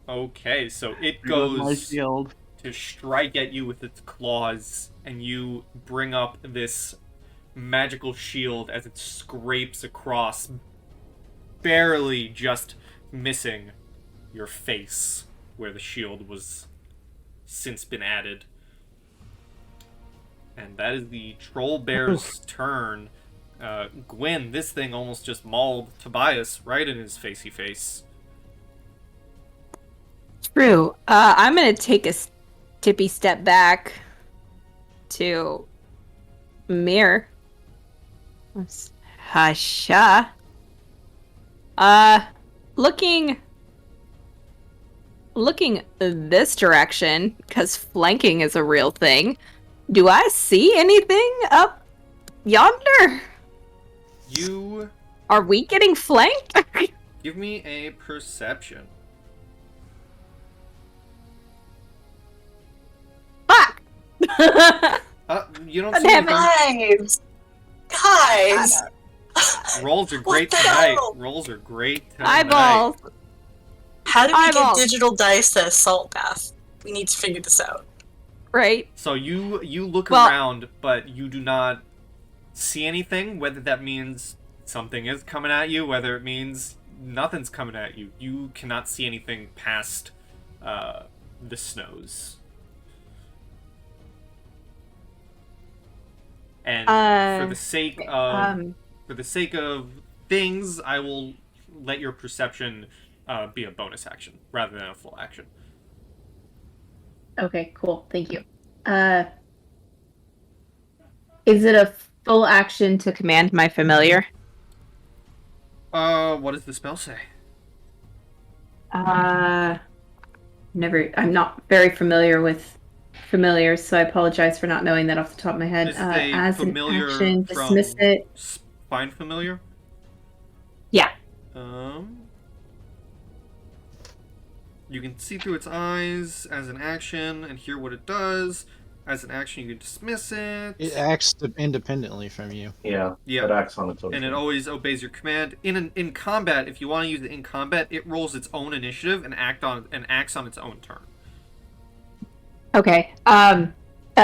Okay, so it My goes shield. to strike at you with its claws, and you bring up this magical shield as it scrapes across, barely just missing your face where the shield was since been added. And that is the troll bear's turn. Gwyn, this thing almost just mauled Tobias right in his facey face. True. I'm gonna take a tippy step back to Mir. Hasha. Looking this direction, because flanking is a real thing. Do I see anything up yonder? You Are we getting flanked? give me a perception. Fuck! You don't see Damn anything. Guys! Rolls are What great the tonight. hell? Rolls are great tonight. Eyeballs. How do we get Eyeballs. digital dice to assault path? We need to figure this out. Right. So you look Well- around, but you do not see anything, whether that means something is coming at you, whether it means nothing's coming at you. You cannot see anything past the snows. And for the sake of things, I will let your perception be a bonus action rather than a full action. Okay, cool. Thank you. Is it a Full action to command my familiar. What does the spell say? I'm not very familiar with familiars, so I apologize for not knowing that off the top of my head. This is a As an familiar action, dismiss from it. Find familiar? Yeah. You can see through its eyes as an action and hear what it does. As an action, you can dismiss it. It acts independently from you. Yeah, Yeah. it acts on its own. And it always obeys your command. In combat, if you want to use it in combat, it rolls its own initiative and acts on its own turn. Okay.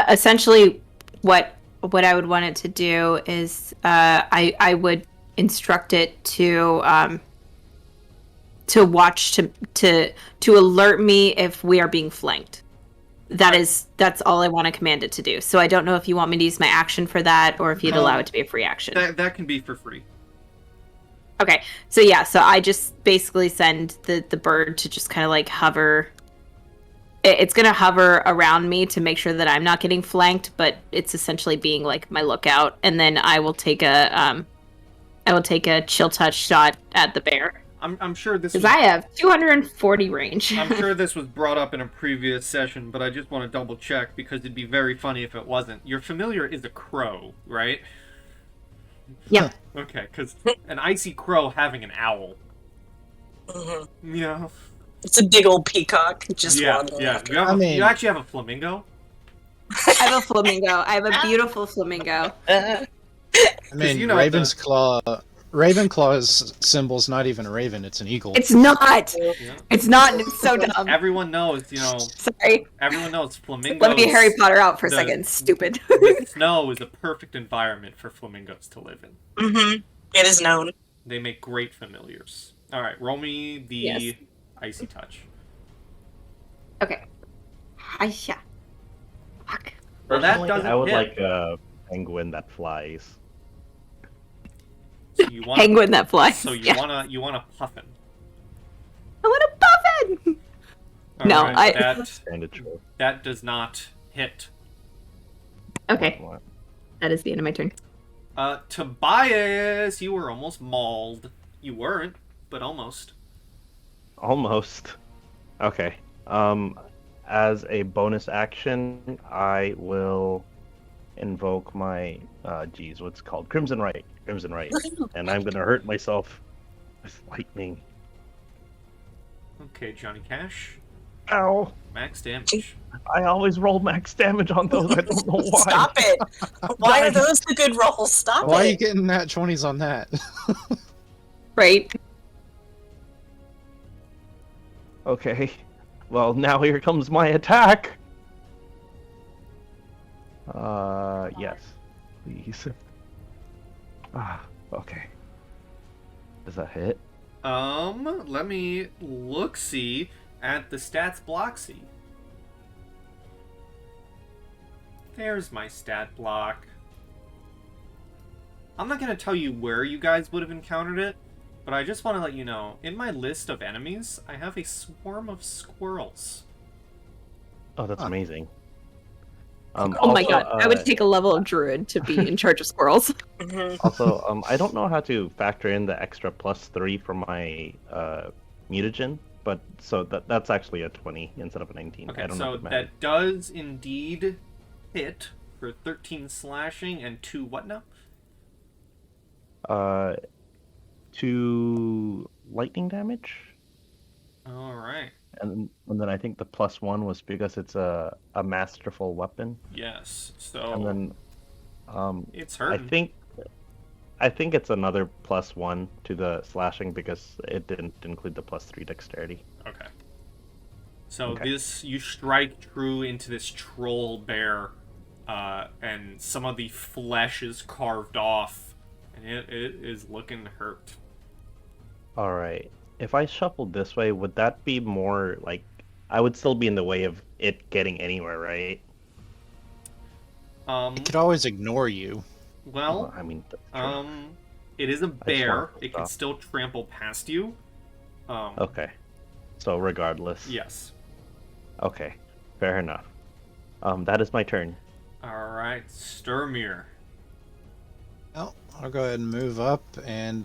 Essentially, what I would want it to do is, I would instruct it to watch to alert me if we are being flanked. That's all I want to command it to do. So I don't know if you want me to use my action for that, or if you'd allow it to be a free action. That can be for free. Okay. So yeah. So I just basically send the bird to just kind of like hover. It's gonna hover around me to make sure that I'm not getting flanked, but it's essentially being like my lookout. And then I will take a chill touch shot at the bear. I'm sure this Because was, I have 240 range. I'm sure this was brought up in a previous session, but I just want to double check because it'd be very funny if it wasn't. Your familiar is a crow, right? Yep. Okay, because an icy crow having an owl. Mm-hmm. Yeah. It's a big old peacock just Yeah, wandering yeah. after. You, have I a, mean- you actually have a flamingo? I have a flamingo. I have a beautiful flamingo. I mean, you know Ravenclaw's symbol's not even a raven; it's an eagle. It's not. Yeah. It's not. It's so dumb. Everyone knows, Sorry. everyone knows flamingos. Let me Harry Potter out for a the- second. Stupid. The snow is a perfect environment for flamingos to live in. Mm-hmm. It is known. They make great familiars. All right, roll me the Yes. icy touch. Okay. Hiya. Fuck. Well, that Personally, doesn't I would hit. like a penguin that flies. So you want Penguin that flies. So you Yeah. want a puffin. I want a puffin. All No, right, Kinda true. that does not hit. Okay, that is the end of my turn. Tobias, you were almost mauled. You weren't, but almost. Almost. Okay. As a bonus action, I will invoke my what's it called? Crimson Right. And I'm gonna hurt myself with lightning. Okay, Johnny Cash. Ow! Max damage. I always roll max damage on those. I don't know why. Stop it! Why are those the good rolls? Stop Why are you it! getting nat 20s on that? Right. Okay. Well, now here comes my attack. Yes. Please. Okay. Does that hit? Let me look-see at the stats block-see. There's my stat block. I'm not gonna tell you where you guys would have encountered it, but I just want to let you know, in my list of enemies, I have a swarm of squirrels. Oh, that's amazing. Oh my Also, god, I would take a level of druid to be in charge of squirrels. Mhm. Also, I don't know how to factor in the extra +3 for my mutagen, but so that's actually a 20 instead of a 19. Okay, I don't know so if it matters. that does indeed hit for 13 slashing and 2 what now? 2 lightning damage, Alright. and then I think the +1 was because it's a masterful weapon, Yes, and so then it's I hurting. think it's another +1 to the slashing because it didn't include the +3 dexterity. Okay. So Okay. you strike true into this troll bear, and some of the flesh is carved off, and it is looking hurt. All right. If I shuffled this way, would that be more like I would still be in the way of it getting anywhere, right? It could always ignore you. Well, I mean, that's true. it is a bear. want to It can stop. still trample past you. Okay. So regardless. Yes. Okay. Fair enough. That is my turn. Alright, Sturmir. Well, I'll go ahead and move up and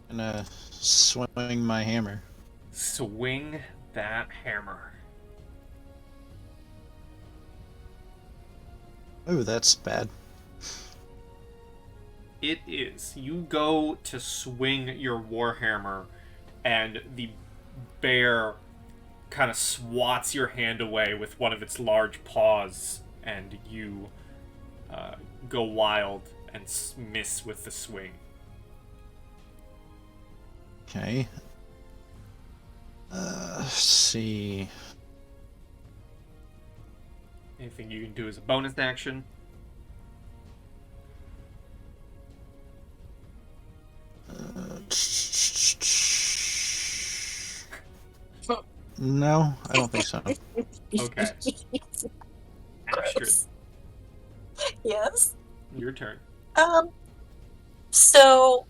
gonna swing my hammer. Swing that hammer. Oh, that's bad. It is. You go to swing your warhammer, and the bear kind of swats your hand away with one of its large paws, and you go wild and miss with the swing. Okay. Let's see. Anything you can do as a bonus action? No, I don't think so. Okay. Astrid, Gross. Yes. your turn. So,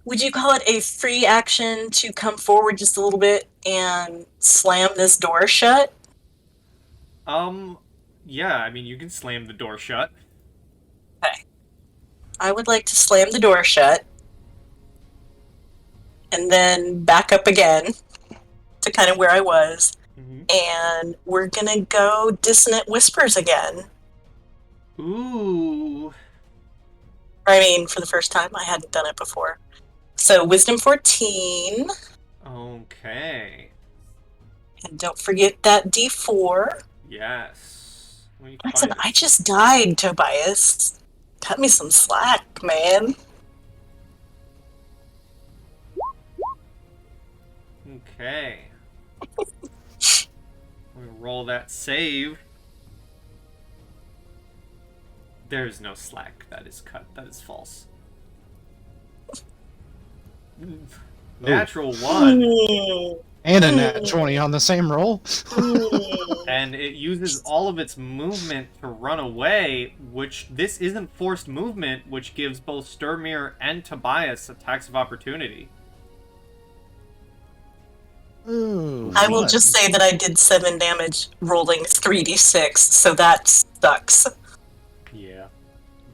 would you call it a free action to come forward just a little bit and slam this door shut? Yeah, I mean, you can slam the door shut. Okay. I would like to slam the door shut and then back up again to kind of where I was. And we're gonna go Dissonant Whispers again. Ooh. I mean, for the first time, I hadn't done it before. So, Wisdom 14. Okay. And don't forget that D4. Yes. Let me Listen, find I just died, Tobias. Cut me some slack, man. Okay. Let me roll that save. There's no slack. That is cut. That is false. Natural 1. And a nat 20 on the same roll. And it uses all of its movement to run away, which this isn't forced movement, which gives both Sturmir and Tobias attacks of opportunity. Ooh, I will what? just say that I did 7 damage rolling 3d6, so that sucks. Yeah.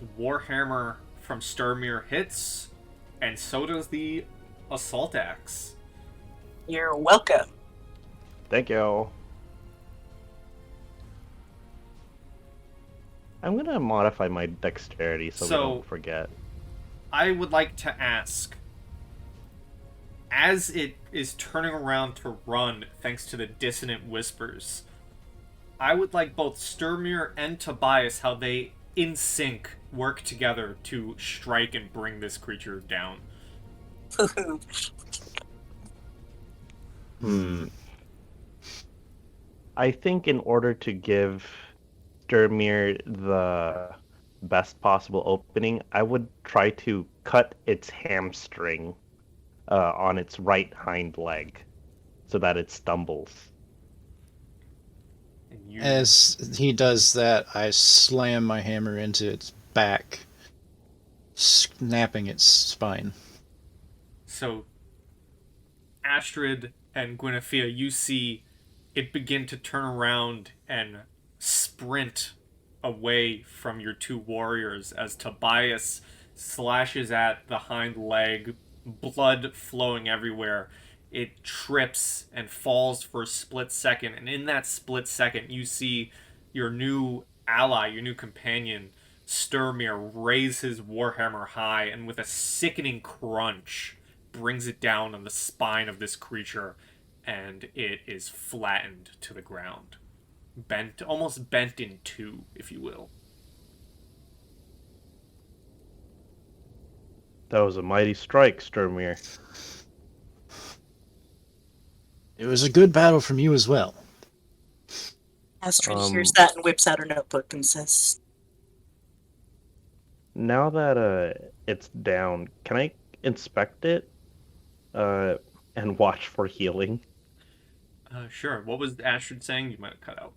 The Warhammer from Sturmir hits, and so does the Assault Axe. You're welcome. Thank you. I'm gonna modify my dexterity so we don't forget. I would like to ask, as it is turning around to run thanks to the dissonant whispers, I would like both Sturmir and Tobias how they, in sync, work together to strike and bring this creature down. I think in order to give Sturmir the best possible opening, I would try to cut its hamstring on its right hind leg so that it stumbles. And you, As he does that, I slam my hammer into its back, snapping its spine. so, Astrid and Guinevere, you see it begin to turn around and sprint away from your two warriors as Tobias slashes at the hind leg, blood flowing everywhere. It trips and falls for a split second, and in that split second, you see your new ally, your new companion, Sturmir, raise his warhammer high, and with a sickening crunch, brings it down on the spine of this creature, and it is flattened to the ground. Bent, almost bent in two, if you will. That was a mighty strike, Sturmir. It was a good battle from you as well. Astrid hears that and whips out her notebook and says, Now that it's down, can I inspect it and watch for healing? Sure. What was Astrid saying? You might have cut out.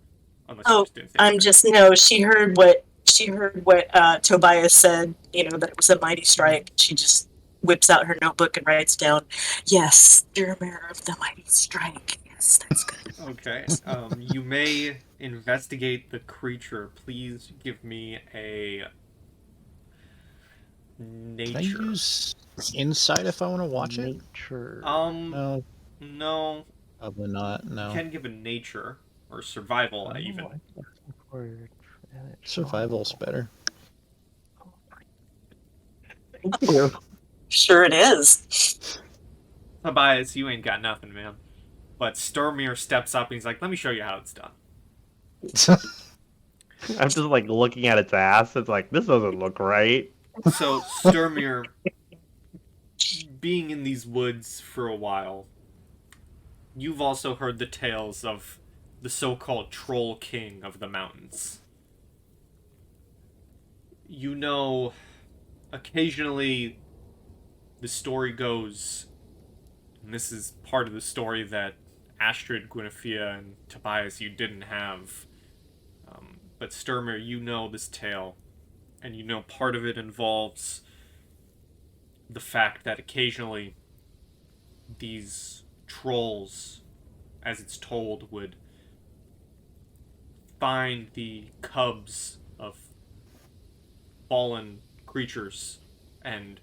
Unless you "Oh, just didn't say I'm anything. just no." She heard what Tobias said. You know that it was a mighty strike. She just whips out her notebook and writes down, "Yes, Sturmir of the mighty strike." Yes, that's good. Okay. You may investigate the creature. Please give me a nature. Can I use insight if I want to watch it? Nature. No, No. probably not. You No. can give a nature or survival Oh, even. I'm looking for advantage. Survival's better. Thank you. Sure it is. Tobias, you ain't got nothing, man. But Sturmir steps up and he's like, "Let me show you how it's done." I'm just like looking at its ass. It's like, this doesn't look right. So Sturmir, being in these woods for a while, you've also heard the tales of the so-called Troll King of the mountains. You know, occasionally the story goes, and this is part of the story that Astrid, Guinevere, and Tobias you didn't have, but Sturmir, you know this tale, and you know part of it involves the fact that occasionally these trolls, as it's told, would find the cubs of fallen creatures and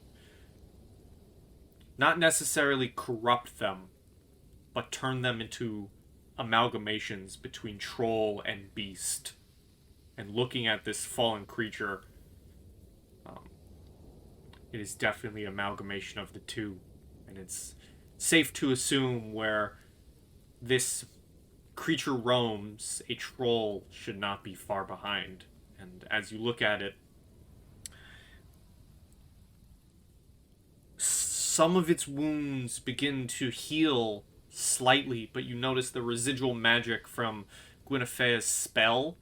not necessarily corrupt them, but turn them into amalgamations between troll and beast. And looking at this fallen creature, it is definitely an amalgamation of the two. And it's safe to assume where this creature roams, a troll should not be far behind. And as you look at it, some of its wounds begin to heal slightly, but you notice the residual magic from Gwynethrea's spell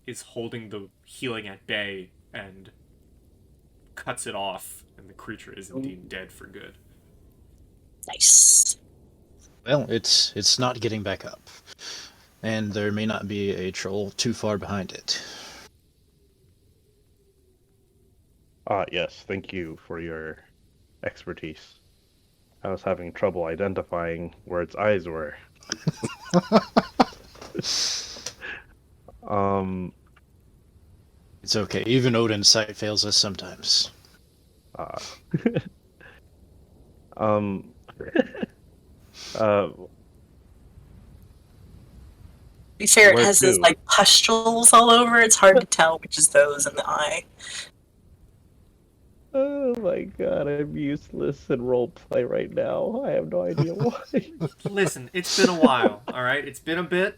is holding the healing at bay and cuts it off, and the creature is indeed dead for good. Nice. Well, it's not getting back up, and there may not be a troll too far behind it. Yes, thank you for your expertise. I was having trouble identifying where its eyes were. It's okay. Even Odin's sight fails us sometimes. Um, To be fair, it Where has those to? like pustules all over. It's hard to tell which is those in the eye. oh my god, I'm useless in roleplay right now. I have no idea why. Listen, it's been a while, alright? It's been a bit.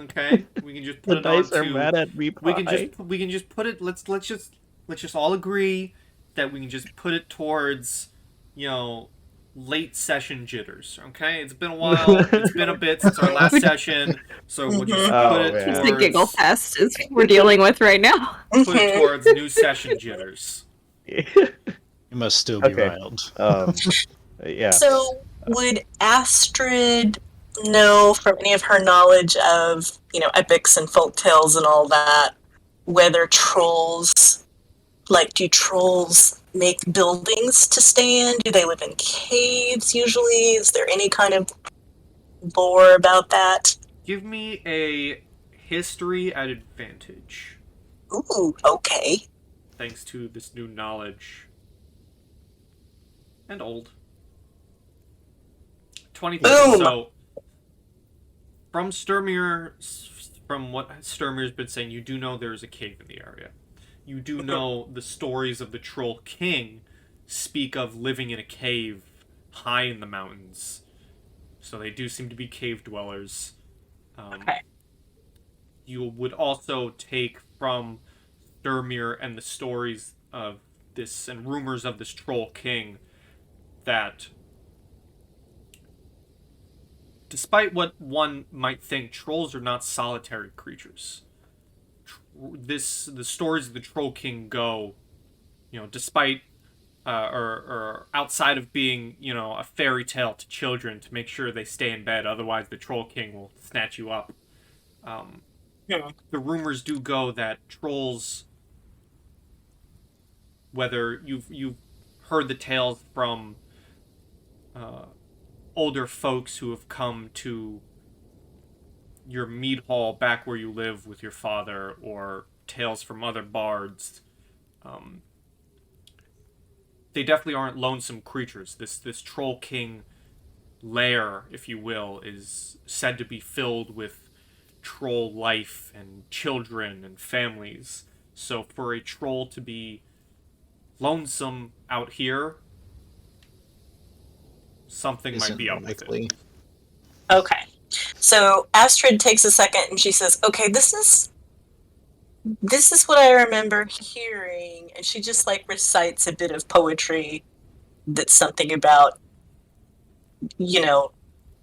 Okay? We can just put The it on dice are to... mad at me, we can Pie. just put it, let's just all agree that we can just put it towards, late session jitters, okay? It's been a while. It's been a bit since our last session, so we'll just Mhm. put Oh, it man. Just towards... the giggle fest is what we're dealing with right now. Put it Mhm. towards new session jitters. You must still be Okay. riled. Yeah. So, would Astrid know from any of her knowledge of, epics and folk tales and all that, whether trolls, do trolls make buildings to stay in? Do they live in caves usually? Is there any kind of lore about that? Give me a history at advantage, Ooh, okay. thanks to this new knowledge. And old. 23. Boom! So, from what Sturmir's been saying, you do know there's a cave in the area. You do know the stories of the Troll King speak of living in a cave high in the mountains. So they do seem to be cave dwellers. Okay. You would also take from Sturmir and the stories of this and rumors of this Troll King that despite what one might think, trolls are not solitary creatures. The stories of the Troll King go, despite or outside of being, a fairy tale to children to make sure they stay in bed, otherwise the Troll King will snatch you up. Yeah. The rumors do go that trolls, whether you've heard the tales from older folks who have come to your mead hall back where you live with your father, or tales from other bards, they definitely aren't lonesome creatures. This Troll King lair, if you will, is said to be filled with troll life and children and families. So for a troll to be lonesome out here, something might Isn't be up with likely. it. Okay. So Astrid takes a second and she says, okay, this is what I remember hearing. And she just recites a bit of poetry that's something about,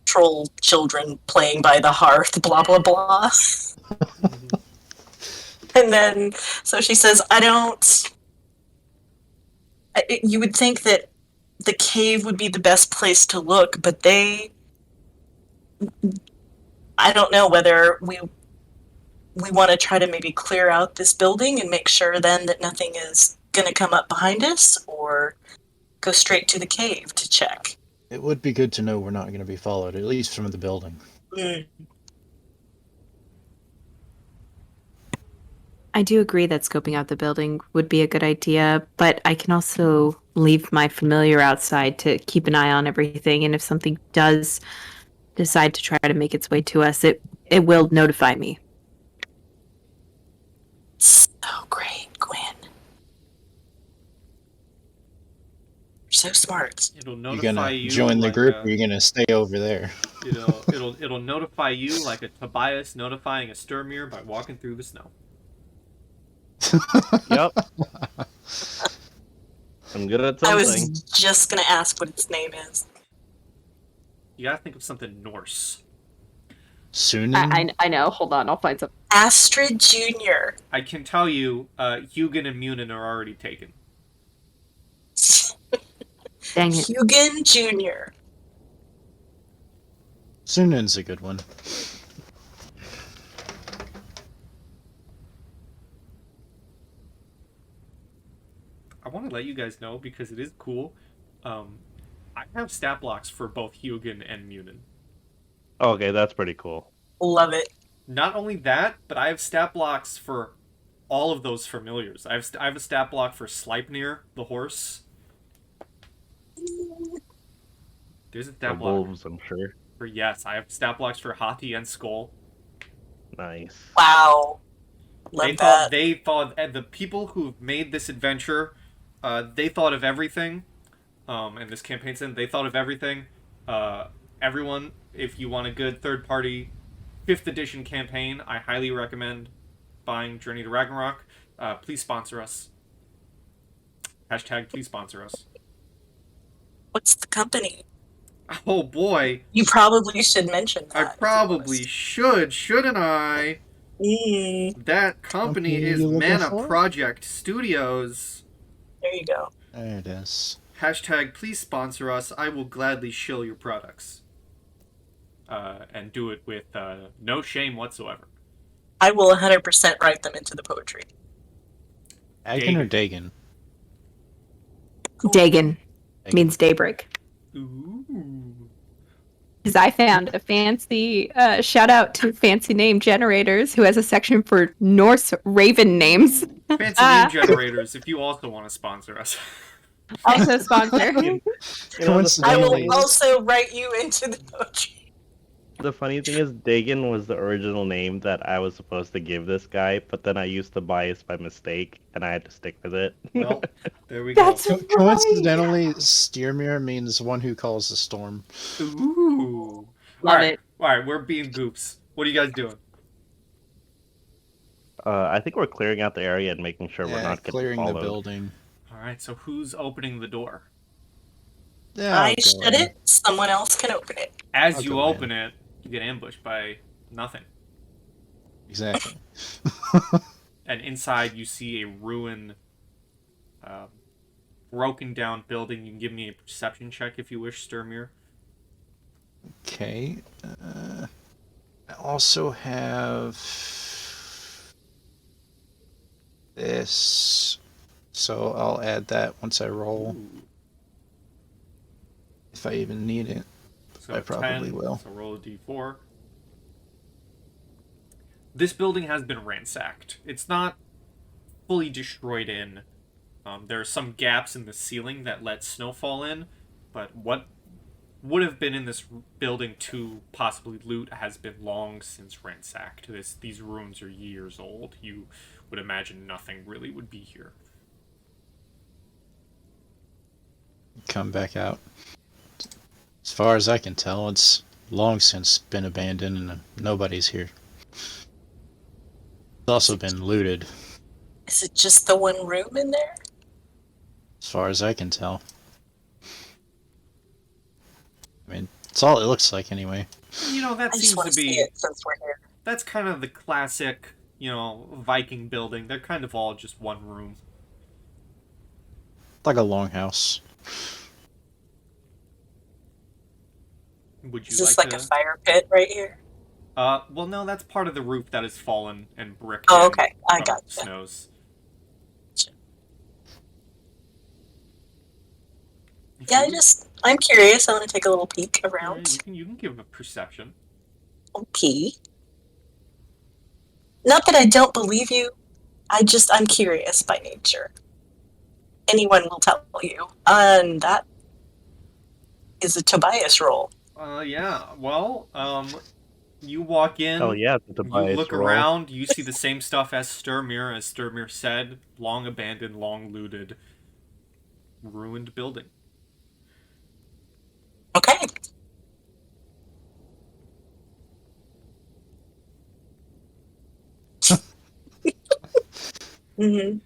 troll children playing by the hearth, blah, blah, blah. And then, so she says, you would think that the cave would be the best place to look, but I don't know whether we want to try to maybe clear out this building and make sure then that nothing is going to come up behind us, or go straight to the cave to check. It would be good to know we're not going to be followed, at least from the building. Mm. I do agree that scoping out the building would be a good idea, but I can also leave my familiar outside to keep an eye on everything. And if something does decide to try to make its way to us, it will notify me. So great, Gwen. You're so smart. It'll You notify gonna you. join the like, group, or you gonna stay over there? It'll notify you like a Tobias notifying a Sturmir by walking through the snow. Yep. I'm good at I something. was just gonna ask what its name is. You gotta think of something Norse. Sunan? I know. Hold on, I'll find some. Astrid Jr. I can tell you, Hugin and Munin are already taken. Dang it. Hugin Jr. Sunan's a good one. I want to let you guys know because it is cool. I have stat blocks for both Hugin and Munin. Okay, that's pretty cool. Love it. Not only that, but I have stat blocks for all of those familiars. I have a stat block for Sleipnir, the horse. There's a The stat block wolves, I'm sure. for yes. I have stat blocks for Hati and Skull. Nice. Wow. Love that. They thought and the people who made this adventure, they thought of everything. And this campaign said they thought of everything. Everyone, if you want a good third-party 5th edition campaign, I highly recommend buying Journey to Ragnarok. Please sponsor us. Hashtag please sponsor us. What's the company? Oh boy, You probably should mention that. I if you probably want should, shouldn't I? us. That company Company is you looking Mana for? Project Studios. There you go. There it is. Hashtag please sponsor us. I will gladly shill your products. And do it with no shame whatsoever. I will 100% write them into the poetry. Agan or Dagon? Dagon means daybreak. Ooh. Because I found a fancy shout out to Fancy Name Generators, who has a section for Norse raven names. Fancy name generators, if you also want to sponsor us. Also sponsor. You know, I Coincidentally, will also write you into the poetry. the funny thing is, Dagon was the original name that I was supposed to give this guy, but then I used the bias by mistake, and I had to stick with it. Well, there we go. That's coincidentally, Steermere means one who calls the storm. Ooh. Love Alright, it. alright, we're being goops. What are you guys doing? I think we're clearing out the area and making sure we're Yeah, not getting clearing the followed. building. Alright, so who's opening the door? Yeah, I I'll go shut in. it. Someone else can open it. As I'll you go open it, you get ambushed by nothing. Exactly. And inside you see a ruined, broken down building. You can give me a perception check if you wish, Sturmir. Okay. I also have this, so I'll add that once I roll, if I even need it. So I probably 10, will. So roll a d4. This building has been ransacked. It's not fully destroyed in. There are some gaps in the ceiling that let snowfall in, but what would have been in this building to possibly loot has been long since ransacked. These ruins are years old. You would imagine nothing really would be here. Come back out. As far as I can tell, it's long since been abandoned and nobody's here. It's also been looted, Is it just the one room in there? as far as I can tell. I mean, it's all it looks like anyway. You know, that I seems just want to to see be... it since we're here. That's kind of the classic, Viking building. They're kind of all just one room. Like a longhouse. Would you Is this like like to... a fire pit right here? Well, no, that's part of the roof that has fallen and bricked Oh, in okay. I from got you. snows. Yeah, I'm curious. I want to take a little peek Yeah, around. you can give a perception. Okay. Not that I don't believe you. I'm curious by nature. Anyone will tell you. And that is a Tobias roll. Yeah. Well, you walk in. Oh yeah, the You Tobias look roll. around. You see the same stuff as Sturmir said. Long abandoned, long looted, ruined building. Okay. Mm-hmm.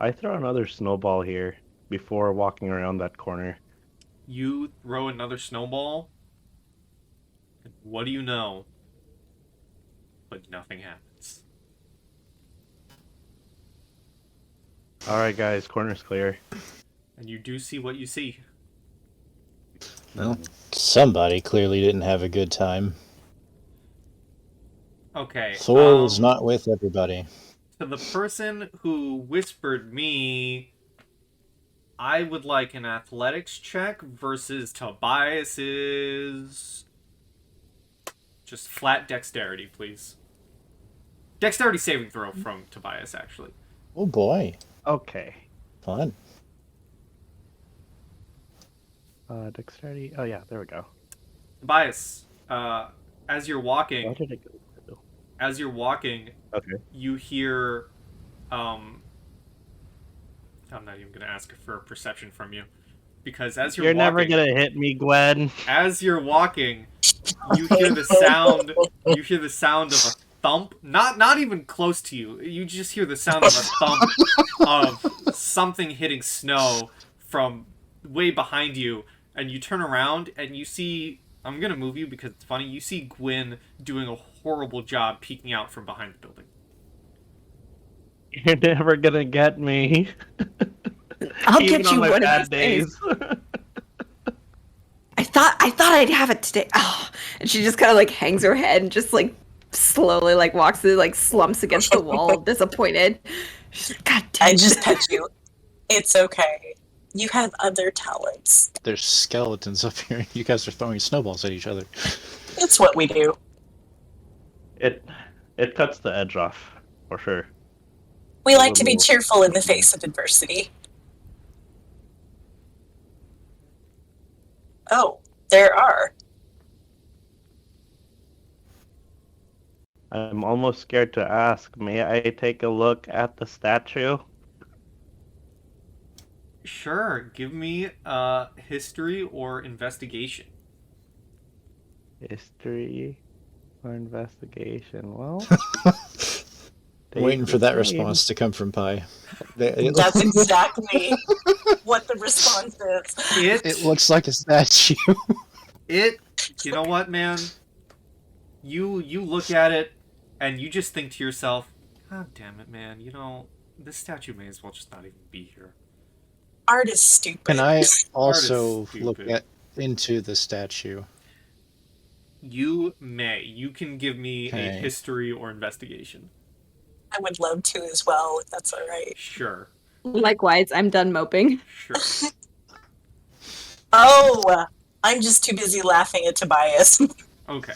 I throw another snowball here before walking around that corner. You throw another snowball, and what do you know? But nothing happens. All right, guys, corner's clear. And you do see what you see. Well, somebody clearly didn't have a good time. Okay, Thor was not with everybody. to the person who whispered me, I would like an athletics check versus Tobias's just flat dexterity, please. Dexterity saving throw from Tobias, actually. Oh boy, Okay. fun. Dexterity. Oh yeah, there we go. Tobias, as you're Where walking, did it go? Okay. you hear, I'm not even gonna ask for a perception from you, because as You're never walking, gonna hit me, Gwen. as you're walking, you hear the sound. You hear the sound of a thump. Not even close to you. You just hear the sound of a thump of something hitting snow from way behind you, and you turn around and you see. I'm gonna move you because it's funny. You see Gwyn doing a horrible job peeking out from behind the building. You're never gonna get me. I'll Even get you on my one of bad these days. I thought I'd have it today. Oh. And she just kind of like hangs her head and just like slowly like walks through, like slumps against the wall, disappointed. She's like, God damn I it. just pet you. It's okay. You have other talents. There's skeletons up here. You guys are throwing snowballs at each other. It's what we do. It cuts the edge off, for sure. We A like to be little- cheerful in the face of adversity. Oh, there are. I'm almost scared to ask. May I take a look at the statue? Sure, give me history or investigation. History or investigation? Well, Waiting for that David response to come from Pi. That's exactly what the response is. It looks like a statue. You know what, man? You look at it and you just think to yourself, God damn it, man, you know, this statue may as well just not even be here. Art is stupid. Can I also stupid. look into the statue? You may. You can give me a Okay. history or investigation. I would love to as well, if that's all right. Sure. Likewise, I'm done moping. Sure. Oh, I'm just too busy laughing at Tobias. Okay.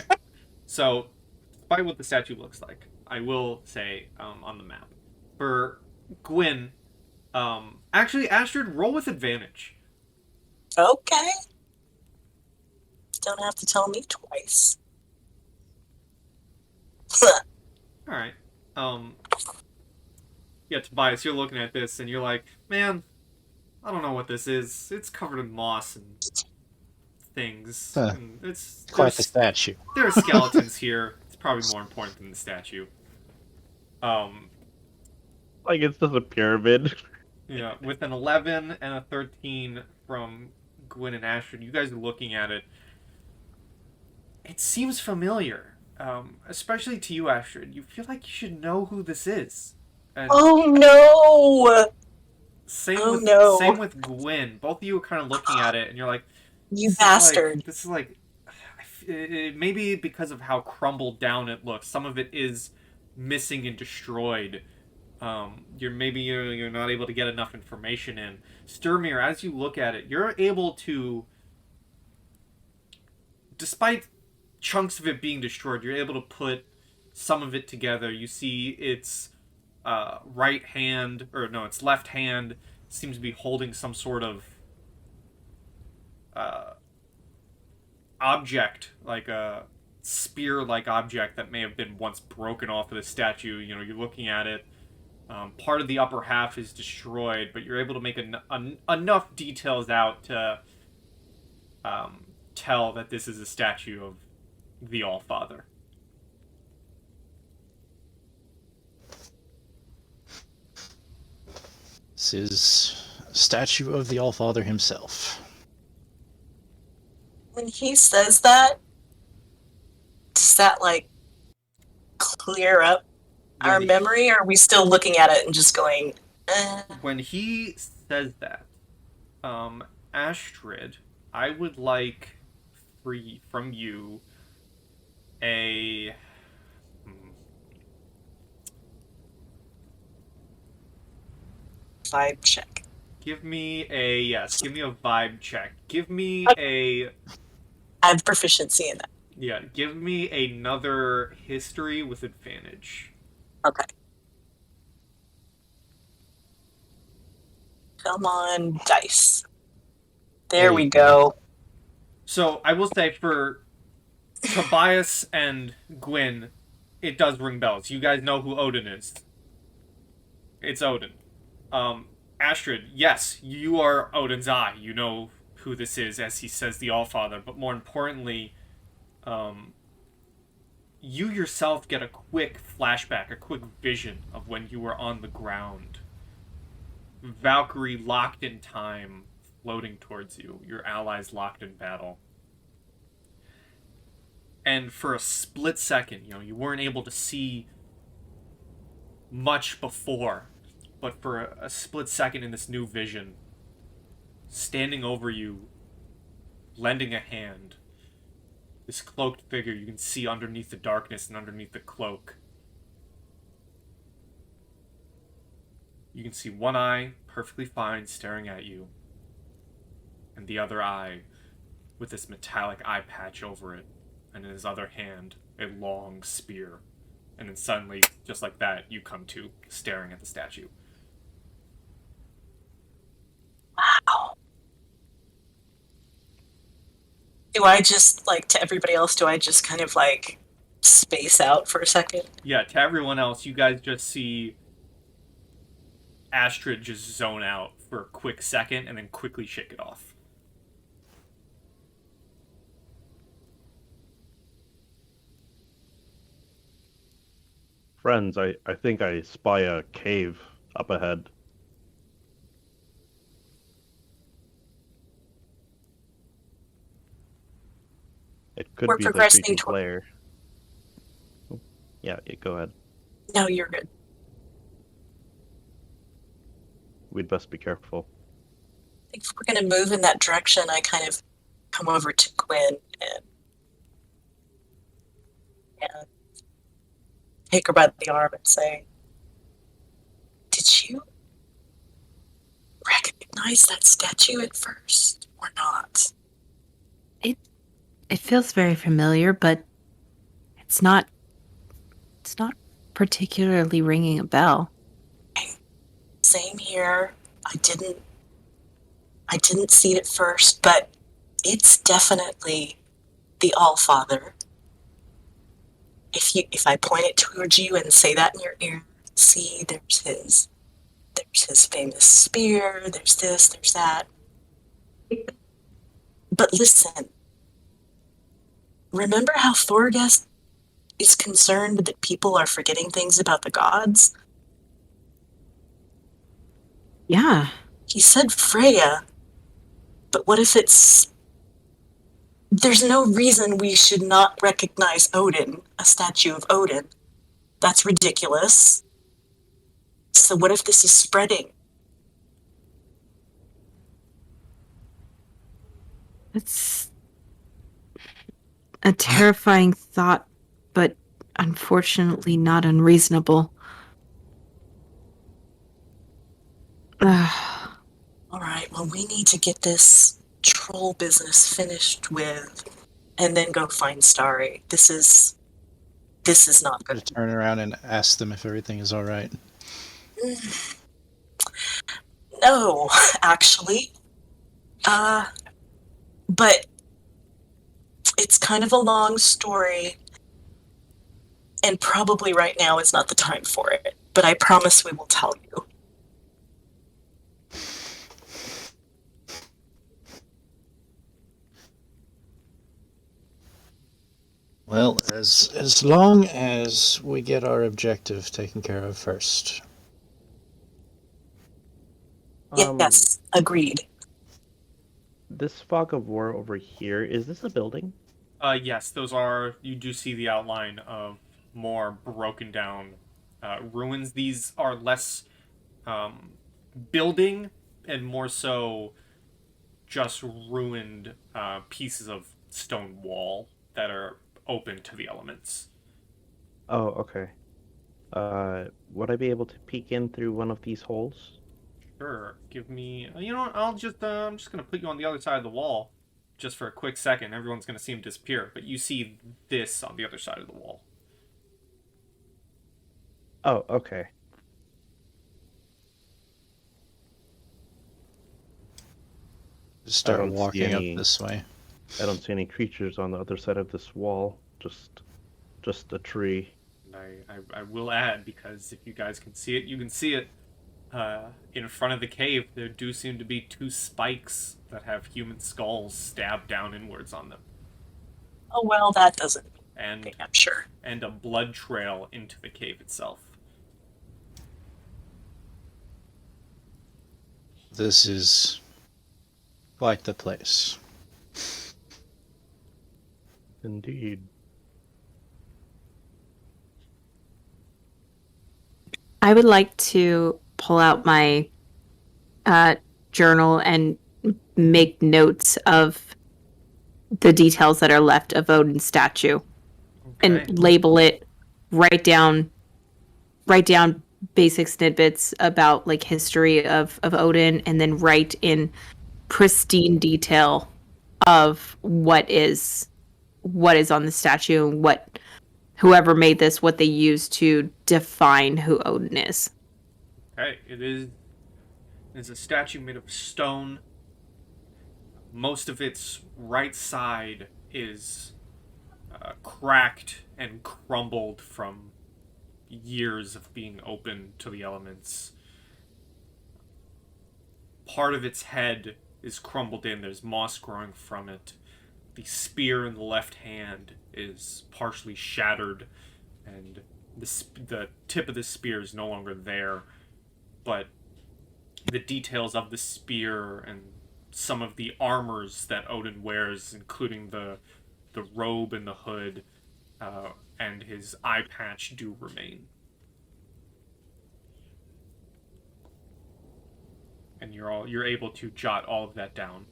So, despite what the statue looks like, I will say on the map. For Gwyn, actually, Astrid, roll with advantage. Okay. Don't have to tell me twice. Alright. Yeah, Tobias, you're looking at this and you're like, man, I don't know what this is. It's covered in moss and things. Huh. And it's Quite the statue. there are skeletons here. It's probably more important than the statue. Like it's just a pyramid. Yeah, with an 11 and a 13 from Gwyn and Astrid, you guys are looking at it. It seems familiar, especially to you, Astrid. You feel like you should know who this is. And Oh no! same with Gwyn. Both of you are kind of looking at it, and you're like, You "This is bastard. this is like, maybe because of how crumbled down it looks. Some of it is missing and destroyed. You're not able to get enough information in. Sturmir, as you look at it, you're able to, despite chunks of it being destroyed, you're able to put some of it together. You see its right hand, or no, its left hand seems to be holding some sort of object, like a spear-like object that may have been once broken off of the statue. You know, you're looking at it. Part of the upper half is destroyed, but you're able to make enough details out to tell that this is a statue of the All-Father. This is a statue of the Allfather himself. When he says that, does that like clear up our When memory, or are we still looking at it and just going, eh? when he says that, Astrid, I would like from you a Vibe check. give me a vibe check. Give me a I have proficiency in that. yeah, give me another history with advantage. Okay. Come on, dice. There we go. So I will say for Tobias and Gwyn, it does ring bells. You guys know who Odin is. It's Odin. Astrid, yes, you are Odin's eye. You know who this is, as he says the Allfather. But more importantly, you yourself get a quick flashback, a quick vision of when you were on the ground. Valkyrie locked in time, floating towards you. Your allies locked in battle. And for a split second, you weren't able to see much before, but for a split second in this new vision, standing over you, lending a hand, this cloaked figure you can see underneath the darkness and underneath the cloak. You can see one eye perfectly fine staring at you, and the other eye with this metallic eye patch over it, and in his other hand, a long spear. And then suddenly, just like that, you come to staring at the statue. Wow. Do I just, like, to everybody else, do I just kind of, like, space out for a second? Yeah, to everyone else, you guys just see Astrid just zone out for a quick second and then quickly shake it off. Friends, I think I spy a cave up ahead. It could We're be the progressing creepy toward- player. Yeah, go ahead. No, you're good. We'd best be careful. I think if we're going to move in that direction, I kind of come over to Gwyn and take her by the arm and say, did you recognize that statue at first or not? It feels very familiar, but it's not particularly ringing a bell. Same here. I didn't see it at first, but it's definitely the Allfather. If I point it towards you and say that in your ear, see, there's his famous spear, there's this, there's that. But listen, remember how Thor is concerned that people are forgetting things about the gods? Yeah. He said Freya, but what if there's no reason we should not recognize Odin, a statue of Odin. That's ridiculous. So what if this is spreading? It's a terrifying thought, but unfortunately not unreasonable. All right, well, we need to get this troll business finished with and then go find Starry. This is not I'm good. gonna turn around and ask them if everything is all right. No, actually. But it's kind of a long story, and probably right now is not the time for it. But I promise we will tell you. Well, as long as we get our objective taken care of first. Yes, agreed. This fog of war over here, is this a building? Yes, those are. You do see the outline of more broken down ruins. These are less building and more so just ruined pieces of stone wall that are open to the elements. Oh, okay. Would I be able to peek in through one of these holes? Sure. Give me. You know what? I'm just gonna put you on the other side of the wall, just for a quick second. Everyone's gonna see him disappear, but you see this on the other side of the wall. Oh, okay. Just start don't see walking up any- this way. I don't see any creatures on the other side of this wall. Just a tree. I will add, because if you guys can see it, you can see it. In front of the cave, there do seem to be two spikes that have human skulls stabbed down inwards on them, Oh, well, that doesn't and mean I'm sure. and a blood trail into the cave itself. This is quite the place. Indeed. I would like to pull out my journal and make notes of the details that are left of Odin's statue Okay. and label it. Write down basic snippets about like history of Odin, and then write in pristine detail of what is on the statue and what whoever made this, what they used to define who Odin is. Okay, it's a statue made of stone. Most of its right side is cracked and crumbled from years of being open to the elements. Part of its head is crumbled in. There's moss growing from it. The spear in the left hand is partially shattered, and the tip of the spear is no longer there. But the details of the spear and some of the armors that Odin wears, including the robe and the hood, and his eye patch, do remain. And you're able to jot all of that down.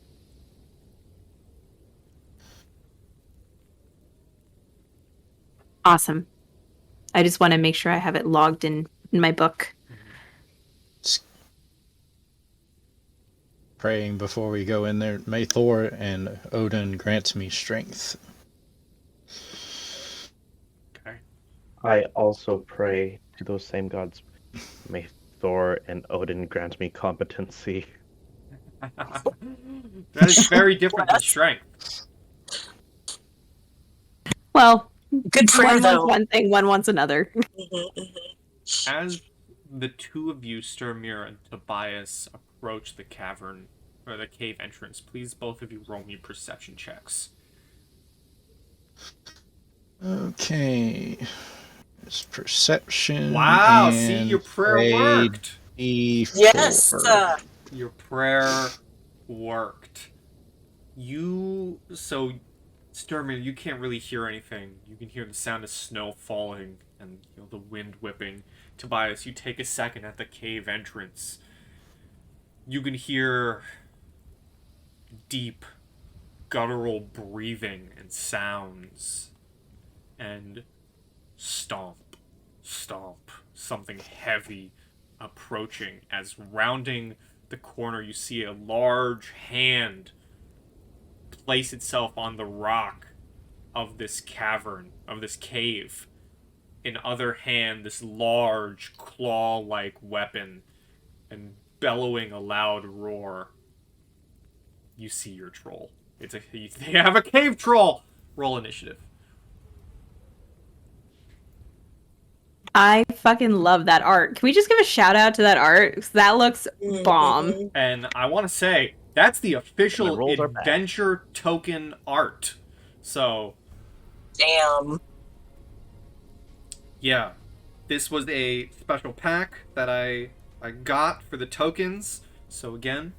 Awesome. I just want to make sure I have it logged in my book. Praying before we go in there. May Thor and Odin grant me strength. Okay. I also pray to those same gods. May Thor and Odin grant me competency. That is very different than strength. Well, Good prayer, one though. wants one thing, one wants another. As the two of you, Sturmir and Tobias, approach the cavern, or the cave entrance, please both of you roll me perception checks. Okay. It's perception. Wow, and see, your prayer a worked. D4. Yes. Your prayer worked. So, Sturmir, you can't really hear anything. You can hear the sound of snow falling and the wind whipping. Tobias, you take a second at the cave entrance. You can hear deep, guttural breathing and sounds. And stomp, stomp, something heavy approaching. As rounding the corner, you see a large hand place itself on the rock of this cavern, of this cave. In other hand, this large claw-like weapon, and bellowing a loud roar. You see your troll. They have a cave troll. Roll initiative. I fucking love that art. Can we just give a shout out to that art? 'Cause that looks bomb. And I want to say, that's the official rolls are back. adventure token art. So, Damn. yeah. This was a special pack that I got for the tokens. So again,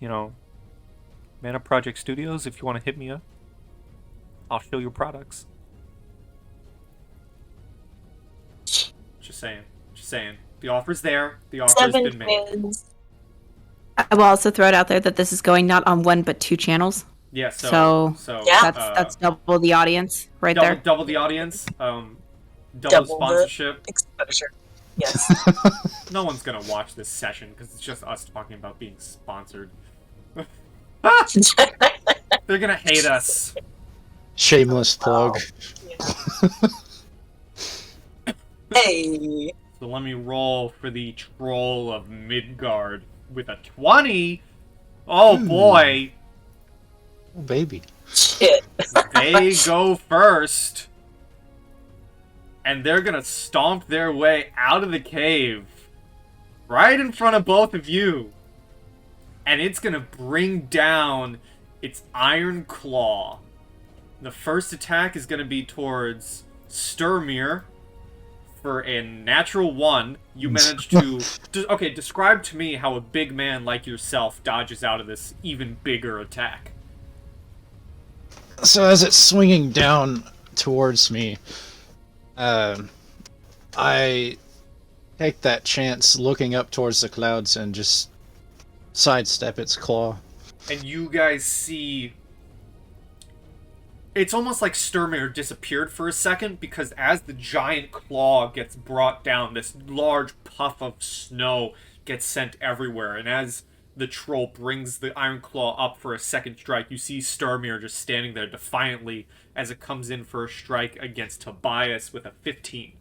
Mana Project Studios, if you want to hit me up, I'll show your products. Just saying. The offer's there. The offer's 7 been made. wins. I will also throw it out there that this is going not on 1 but 2 channels. Yeah, So Yeah. that's double the audience right double, there. Double the audience. Double Double sponsorship. Exposure. Yes. No one's gonna watch this session because it's just us talking about being sponsored. They're gonna hate us. Shameless plug. Hey. So let me roll for the Troll of Midgard with a 20. Oh boy. Oh, baby. Shit. They go first. And they're gonna stomp their way out of the cave. Right in front of both of you. And it's gonna bring down its iron claw. The first attack is gonna be towards Sturmir for a natural 1. You managed to... Okay, describe to me how a big man like yourself dodges out of this even bigger attack. So as it's swinging down towards me, I take that chance looking up towards the clouds and just sidestep its claw. And you guys see... It's almost like Sturmir disappeared for a second, because as the giant claw gets brought down, this large puff of snow gets sent everywhere. And as the troll brings the iron claw up for a second strike, you see Sturmir just standing there defiantly as it comes in for a strike against Tobias with a 15.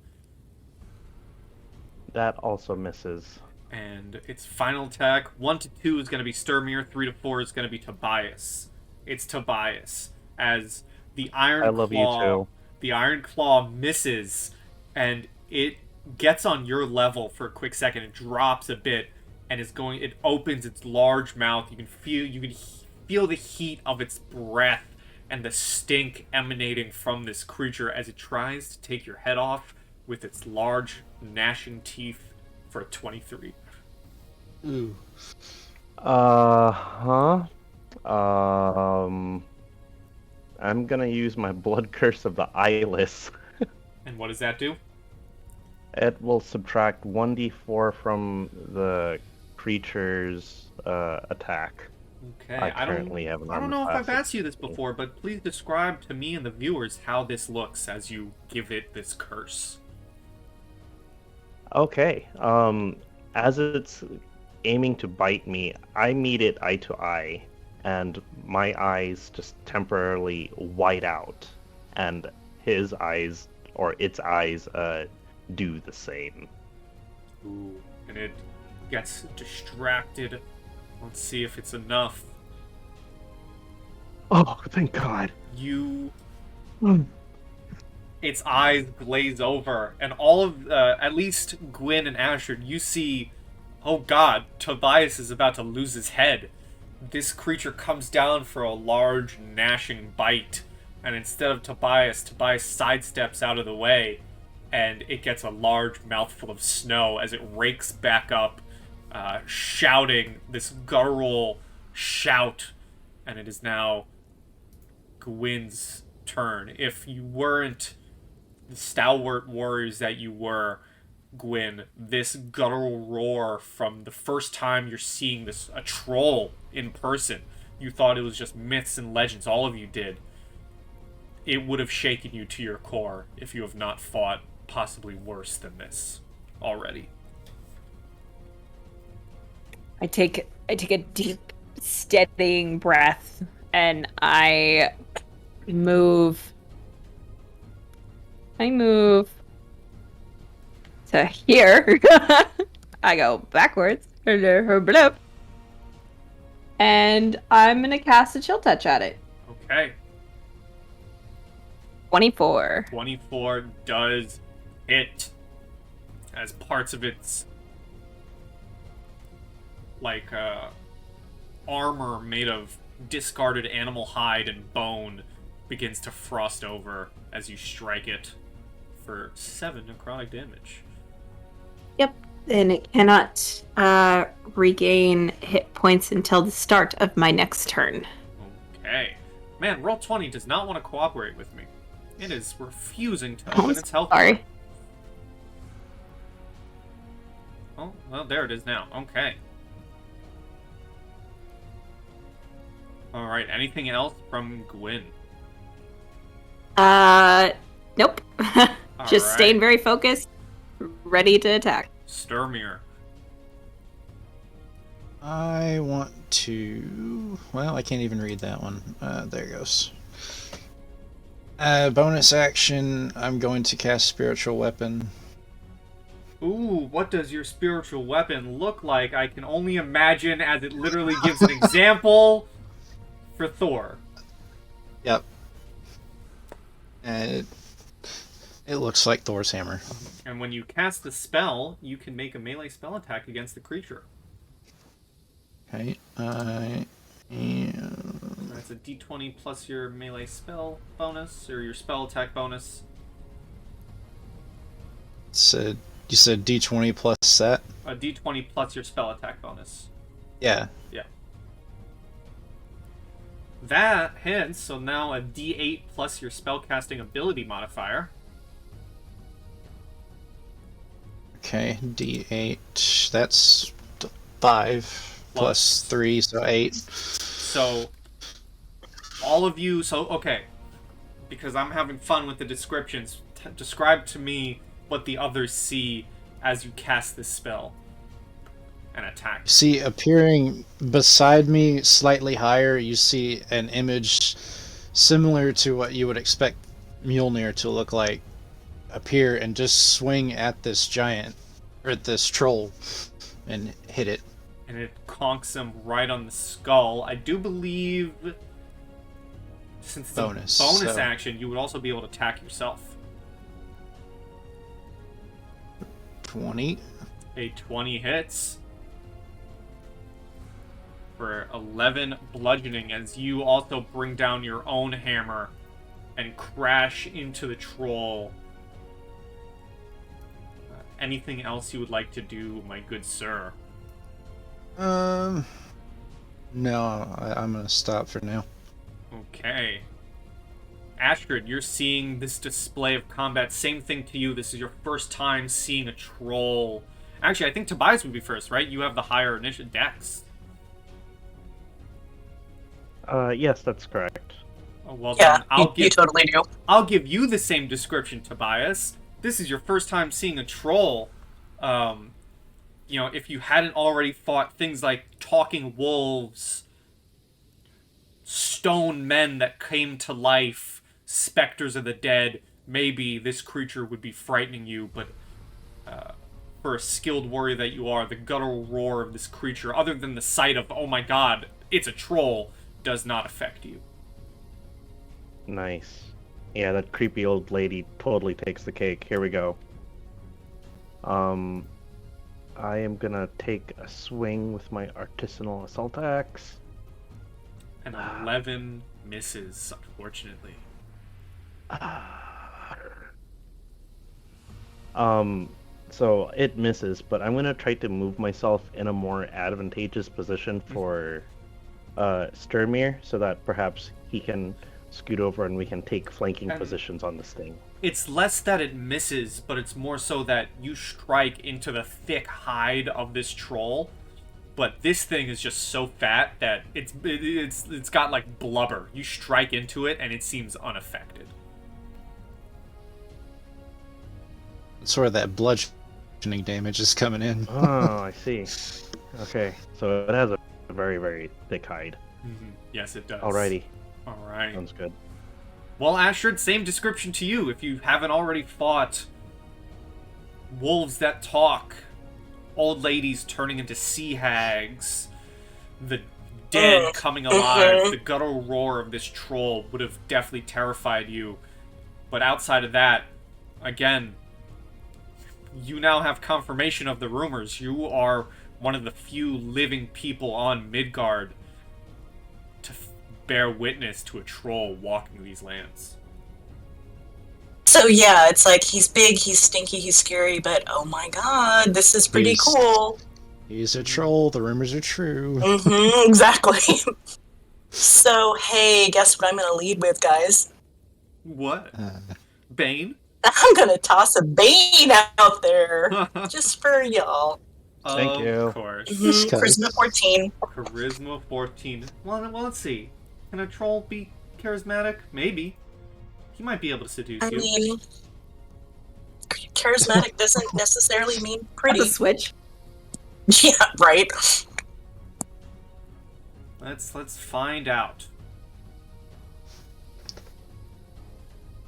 That also misses. And its final attack, 1 to 2 is going to be Sturmir, 3 to 4 is going to be Tobias. It's Tobias, as the iron I love claw, you too. The iron claw misses, and it gets on your level for a quick second. It drops a bit, and it opens its large mouth. You can feel the heat of its breath and the stink emanating from this creature as it tries to take your head off with its large gnashing teeth for a 23. Ooh. I'm gonna use my Blood Curse of the Eyeless. And what does that do? It will subtract 1d4 from the creature's attack. Okay, I currently have an I don't know if armor I've class asked you this 16. before, but please describe to me and the viewers how this looks as you give it this curse. Okay. As it's aiming to bite me, I meet it eye to eye, and my eyes just temporarily white out, and his eyes, or its eyes, do the same. Ooh, and it gets distracted. Let's see if it's enough. Oh, thank God. Its eyes glaze over, and all of, at least Gwyn and Asher, you see, oh god, Tobias is about to lose his head. This creature comes down for a large, gnashing bite, and instead of Tobias sidesteps out of the way, and it gets a large mouthful of snow as it rakes back up, shouting this guttural shout, and it is now Gwyn's turn. If you weren't the stalwart warriors that you were, Gwyn, this guttural roar from the first time you're seeing a troll in person, you thought it was just myths and legends, all of you did. It would have shaken you to your core if you have not fought possibly worse than this already. I take a deep, steadying breath, and I move to here. I go backwards, her blip, and I'm gonna cast a chill touch at it. Okay. 24. 24 does hit, as parts of its armor made of discarded animal hide and bone begins to frost over as you strike it for 7 necrotic damage. Yep. And it cannot regain hit points until the start of my next turn. Okay. Man, Roll20 does not want to cooperate with me. It is refusing to I'm open its health. sorry. Oh, well, there it is now. Okay. Alright, anything else from Gwyn? Nope. Just Alright. staying very focused, ready to attack. Sturmir. I want to... Well, I can't even read that one. There it goes. Bonus action, I'm going to cast Spiritual Weapon. Ooh, what does your spiritual weapon look like? I can only imagine, as it literally gives an example for Thor. Yep. And it looks like Thor's hammer. And when you cast the spell, you can make a melee spell attack against the creature. Okay, I am... That's a d20 plus your melee spell bonus, or your spell attack bonus. You said D20 plus set? A d20 plus your spell attack bonus. Yeah. Yeah. That hits, so now a d8 plus your spellcasting ability modifier. Okay, D8. That's 5 plus 3, so 8. So, all of you, okay, because I'm having fun with the descriptions, describe to me what the others see as you cast this spell and attack. See, appearing beside me, slightly higher, you see an image similar to what you would expect Mjolnir to look like appear and just swing at this giant, or at this troll, and hit it. And it conks him right on the skull. I do believe, since it's a bonus action, you would also be able to attack yourself. 20. A 20 hits for 11 bludgeoning as you also bring down your own hammer and crash into the troll. Anything else you would like to do, my good sir? No, I'm gonna stop for now. Okay. Astrid, you're seeing this display of combat. Same thing to you. This is your first time seeing a troll. Actually, I think Tobias would be first, right? You have the higher initial dex. Yes, that's correct. Oh, well, Yeah, then you totally do. I'll give you the same description, Tobias. This is your first time seeing a troll. You know, if you hadn't already fought things like talking wolves, stone men that came to life, specters of the dead, maybe this creature would be frightening you, but for a skilled warrior that you are, the guttural roar of this creature, other than the sight of, oh my god, it's a troll, does not affect you. Nice. Yeah, that creepy old lady totally takes the cake. Here we go. I am gonna take a swing with my artisanal assault axe. An 11 misses, unfortunately. So it misses, but I'm gonna try to move myself in a more advantageous position for Sturmir, so that perhaps he can scoot over and we can take flanking positions on this thing. It's less that it misses, but it's more so that you strike into the thick hide of this troll. But this thing is just so fat that it's got like blubber. You strike into it and it seems unaffected. Sort of that bludgeoning damage is coming in. Oh, I see. Okay, so it has a very, very thick hide. Mm-hmm. Yes, it does. Alrighty. Alright. Sounds good. Well, Astrid, same description to you. If you haven't already fought wolves that talk, old ladies turning into sea hags, the dead coming alive, the guttural roar of this troll would have definitely terrified you. But outside of that, again, you now have confirmation of the rumors. You are one of the few living people on Midgard to bear witness to a troll walking these lands. So yeah, it's like he's big, he's stinky, he's scary, but oh my god, this is pretty He's- cool. He's a troll. The rumors are true. Exactly. So hey, guess what I'm gonna lead with, guys? What? Uh, Bane? I'm gonna toss a Bane out there just for y'all. Thank you. Of course. Just 'cause. Charisma 14. Charisma 14. Well, let's see. Can a troll be charismatic? Maybe. He might be able to seduce I you. mean, charismatic doesn't necessarily mean That's pretty. a switch. Yeah, right. Let's find out.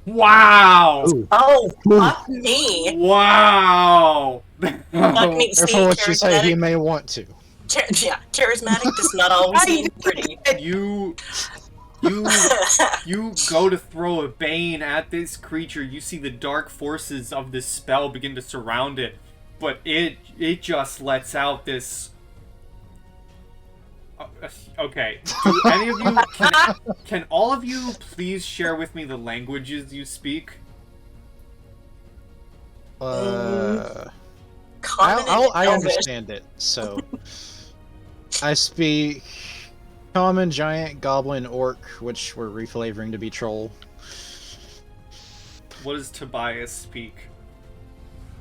Wow! Ooh. Oh, fuck me. Wow! Fuck me. See, Careful what you say. He charismatic, may want to. yeah, charismatic does not always mean pretty. You go to throw a bane at this creature. You see the dark forces of this spell begin to surround it, but it just lets out this. Okay. Do any of you can all of you please share with me the languages you speak? Common I and Elvish. understand it. So I speak common, giant, goblin, orc, which we're reflavoring to be troll. What does Tobias speak?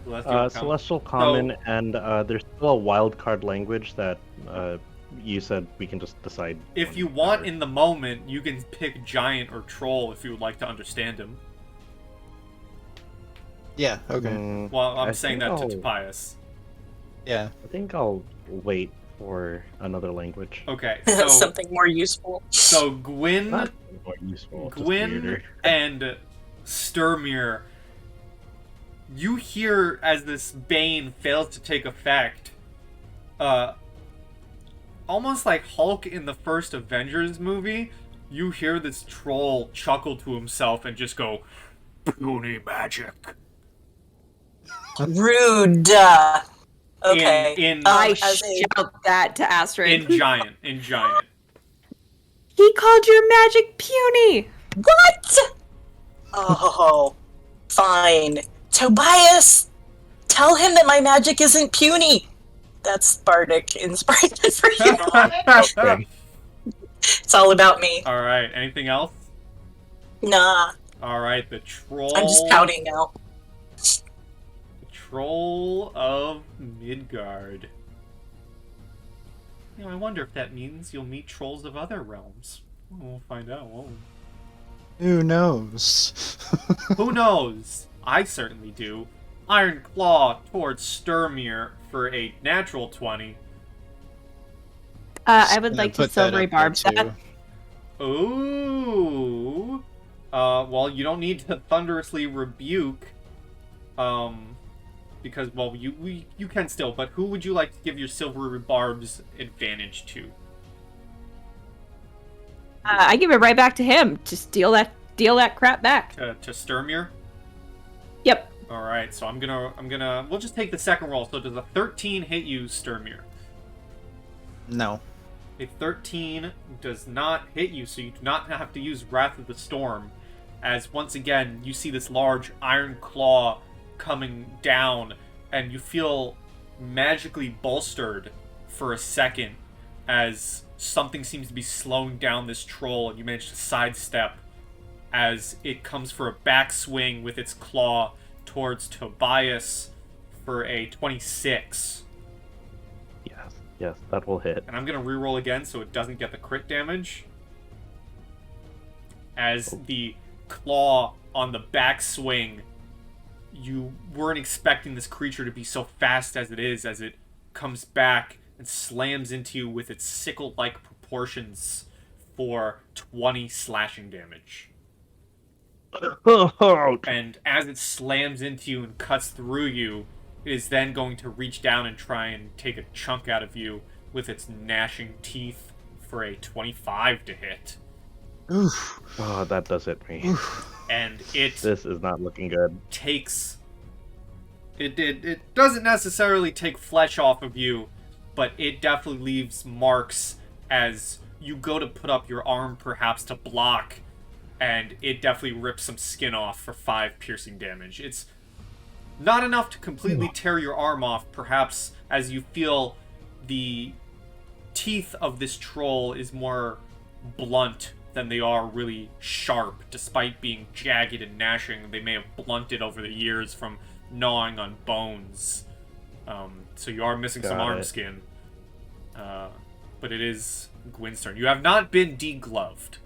Celestial Common, and there's still a wild card language that you said we can just decide. If you want in the moment, you can pick giant or troll if you would like to understand him. Yeah. Okay. Well, I'm I saying think that to I'll- Tobias. Yeah. I think I'll wait for another language. Okay, so Something more useful. Gwyn, Not more useful, just Gwyn weirder. and Sturmir, you hear as this bane fails to take effect, almost like Hulk in the first Avengers movie, you hear this troll chuckle to himself and just go, "Puny magic." Rude. Okay. In I as a- shout that to Astrid. in giant. He called your magic puny. What? Oh, fine. Tobias, tell him that my magic isn't puny. That's bardic inspiration for you. It's all about me. All right. Anything else? Nah, All right. The troll. I'm just pouting now. Troll of Midgard. You know, I wonder if that means you'll meet trolls of other realms. We'll find out, won't we? Who knows? Who knows? I certainly do. Iron Claw towards Sturmir for a natural 20. I would Gonna like to put that silvery up there, barb that. too. Ooh. Well, you don't need to thunderously rebuke. Because, well, you can still, but who would you like to give your silvery barbs advantage to? I give it right back to him. Just deal that crap back. To Sturmir? Yep. Alright, so we'll just take the second roll. So does a 13 hit you, Sturmir? No. A 13 does not hit you, so you do not have to use Wrath of the Storm. As once again, you see this large iron claw coming down, and you feel magically bolstered for a second as something seems to be slowing down this troll, and you manage to sidestep as it comes for a backswing with its claw towards Tobias for a 26. Yes, that will hit. And I'm going to reroll again so it doesn't get the crit damage. As the claw on the backswing, you weren't expecting this creature to be so fast as it is, as it comes back and slams into you with its sickle-like proportions for 20 slashing damage. And as it slams into you and cuts through you, it is then going to reach down and try and take a chunk out of you with its gnashing teeth for a 25 to hit. Oof. Oh, that does hit me. And it This is not looking good. takes... It doesn't necessarily take flesh off of you, but it definitely leaves marks as you go to put up your arm perhaps to block, and it definitely rips some skin off for 5 piercing damage. It's not enough to completely tear your arm off, perhaps, as you feel the teeth of this troll is more blunt than they are really sharp. Despite being jagged and gnashing, they may have blunted over the years from gnawing on bones. So you are missing some arm skin. But it is Gwyn's turn. You have not been degloved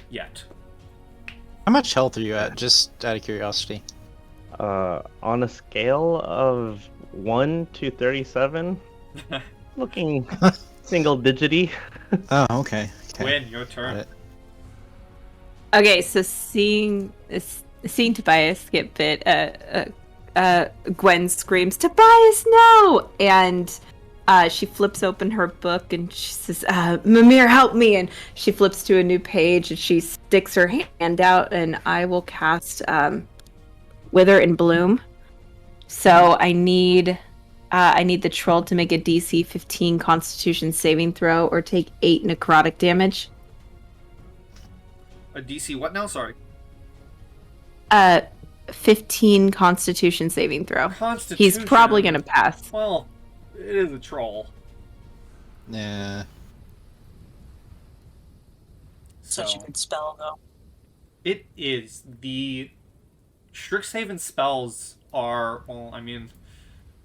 yet. How much health are you at, just out of curiosity? On a scale of 1 to 37, looking single-digity. Oh, okay. Gwyn, your turn. Okay, so seeing Tobias get bit, Gwen screams, "Tobias, no!" And she flips open her book and she says, "Mimir, help me!" And she flips to a new page and she sticks her hand out, and I will cast Wither and Bloom. So I need the troll to make a DC 15 Constitution saving throw or take 8 necrotic damage. A DC what now? Sorry. 15 Constitution saving throw. Constitution. He's probably gonna pass. Well, it is a troll. Yeah. Such a good spell, though. It is. The Strixhaven spells are, well, I mean,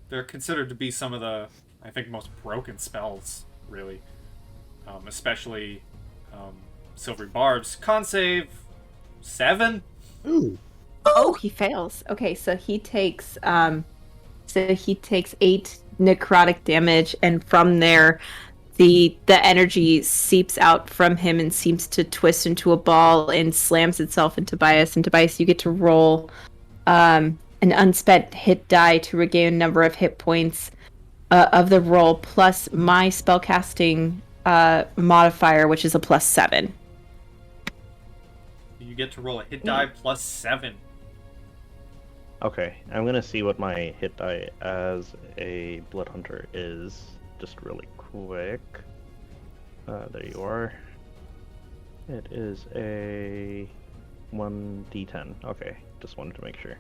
they're considered to be some of the, I think, most broken spells, really. Especially Silvery Barbs. Con save 7? Ooh. Oh, he fails. Okay, so he takes 8 necrotic damage, and from there the energy seeps out from him and seems to twist into a ball and slams itself into Tobias. And Tobias, you get to roll an unspent hit die to regain a number of hit points of the roll, plus my spellcasting modifier, which is a +7. You get to roll a hit die +7. Okay, I'm gonna see what my hit die as a Blood Hunter is, just really quick. There you are. It is a 1d10. Okay, just wanted to make sure.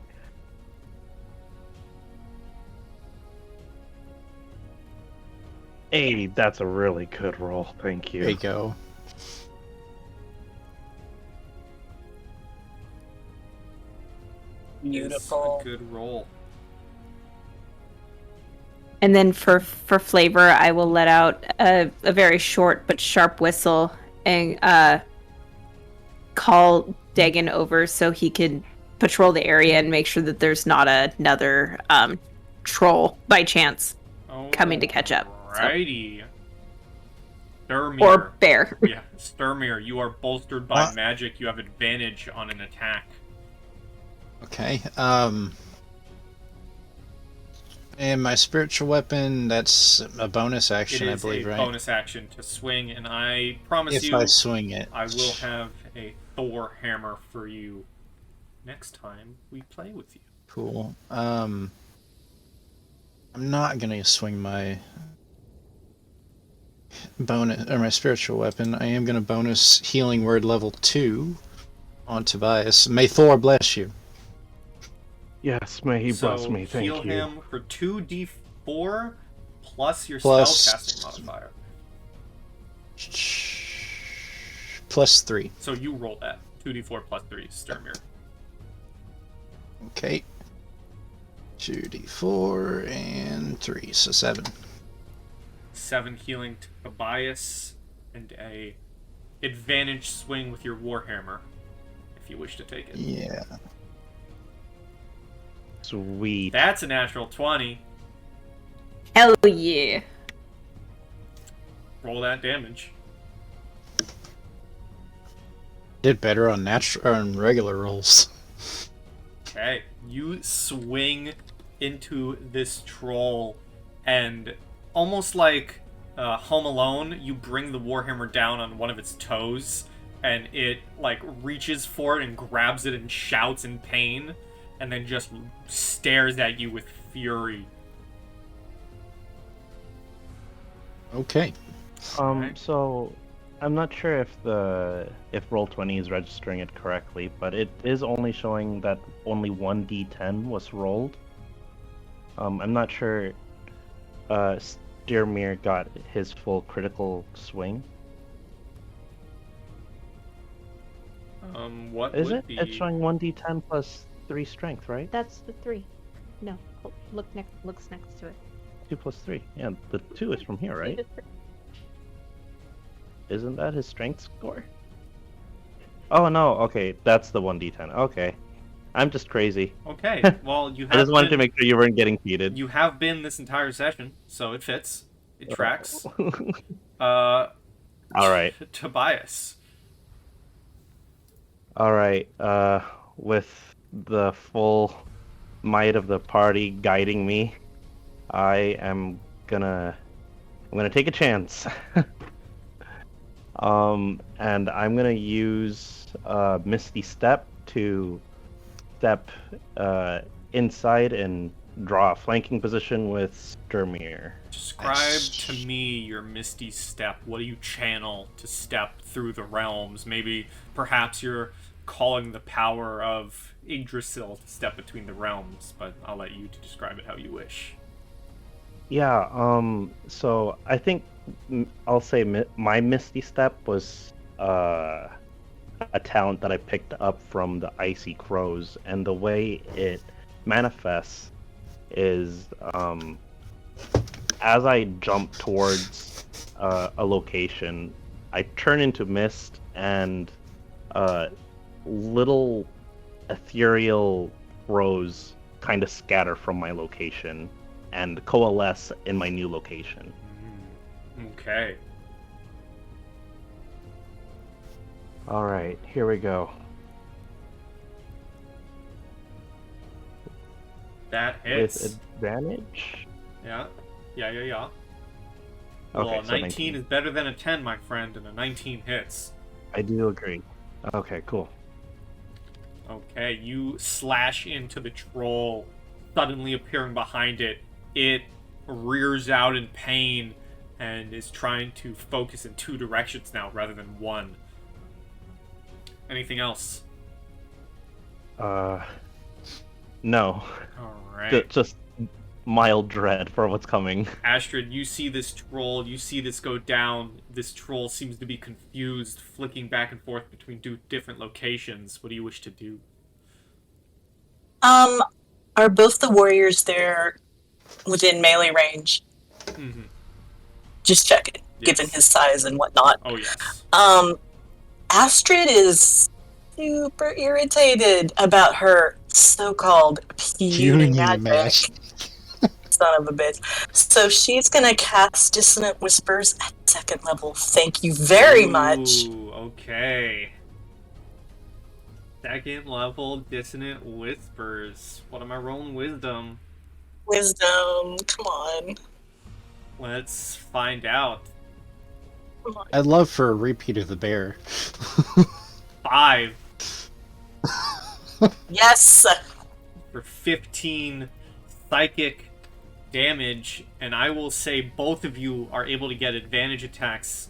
Hey, that's a really good roll, thank you. There you go. Beautiful. It's a good roll. And then for flavor, I will let out a very short but sharp whistle and call Dagon over so he can patrol the area and make sure that there's not another troll by chance coming to catch up. Alrighty. Sturmir. Or bear. Yeah, Sturmir, you are bolstered by magic. You have advantage on an attack. Okay. And my spiritual weapon, that's a bonus action, I believe, right? It is a bonus action to swing, and I promise If you, I swing it. I will have a Thor hammer for you next time we play with you. Cool. I'm not gonna swing my bonus or my spiritual weapon. I am gonna bonus healing word level 2 on Tobias. May Thor bless you. Yes, may he bless me, thank you. So heal him for 2d4 plus your Plus- spellcasting modifier. +3. So you roll that. 2d4 plus 3, Sturmir. Okay. 2d4 and 3, so 7. 7 healing to Tobias, and a advantage swing with your warhammer, if you wish to take it. Yeah. Sweet. That's a natural 20. Hell yeah. Roll that damage. Did better on regular rolls. Okay, you swing into this troll, and almost like Home Alone, you bring the warhammer down on one of its toes, and it like reaches for it and grabs it and shouts in pain, and then just stares at you with fury. Okay. Alright. So I'm not sure if Roll20 is registering it correctly, but it is only showing that only 1d10 was rolled. I'm not sure Steermere got his full critical swing. What Is would it? be? It's showing 1d10 plus 3 strength, right? That's the 3. No, looks next to it. 2 plus 3. Yeah, the 2 is from here, right? Isn't that his strength score? Oh no, okay, that's the 1d10. Okay. I'm just crazy. Okay, well, you have I just wanted to been- make sure you weren't getting heated. You have been this entire session, so it fits. It tracks. Alright. Tobias. Alright, with the full might of the party guiding me, I'm gonna take a chance. And I'm gonna use Misty Step to step inside and draw a flanking position with Sturmir. Describe to me your Misty Step. What do you channel to step through the realms? Maybe, perhaps you're calling the power of Yggdrasil to step between the realms, but I'll let you to describe it how you wish. Yeah, so I think I'll say my Misty Step was a talent that I picked up from the Icy Crows, and the way it manifests is as I jump towards a location, I turn into mist, and little ethereal crows kind of scatter from my location and coalesce in my new location. Okay. Alright, here we go. That hits. With advantage? Yeah. Yeah. Okay, Well, so 19 is better than a 10, my friend, and a 19 hits. I do agree. Okay, cool. Okay, you slash into the troll, suddenly appearing behind it. It rears out in pain and is trying to focus in 2 directions now rather than 1. Anything else? No. Alright. Just mild dread for what's coming. Astrid, you see this troll, you see this go down. This troll seems to be confused, flicking back and forth between 2 different locations. What do you wish to do? Are both the warriors there within melee range? Mm-hmm. Just checking, Yes. given his size and whatnot. Oh, yes. Astrid is super irritated about her so-called puny magic. Son of a bitch. So she's gonna cast Dissonant Whispers at 2nd level. Thank you very much. Ooh, okay. 2nd level Dissonant Whispers. What am I rolling? Wisdom. Wisdom, come on. Let's find out. Come on. I'd love for a repeat of the bear. 5 Yes! for 15 psychic damage, and I will say both of you are able to get advantage attacks.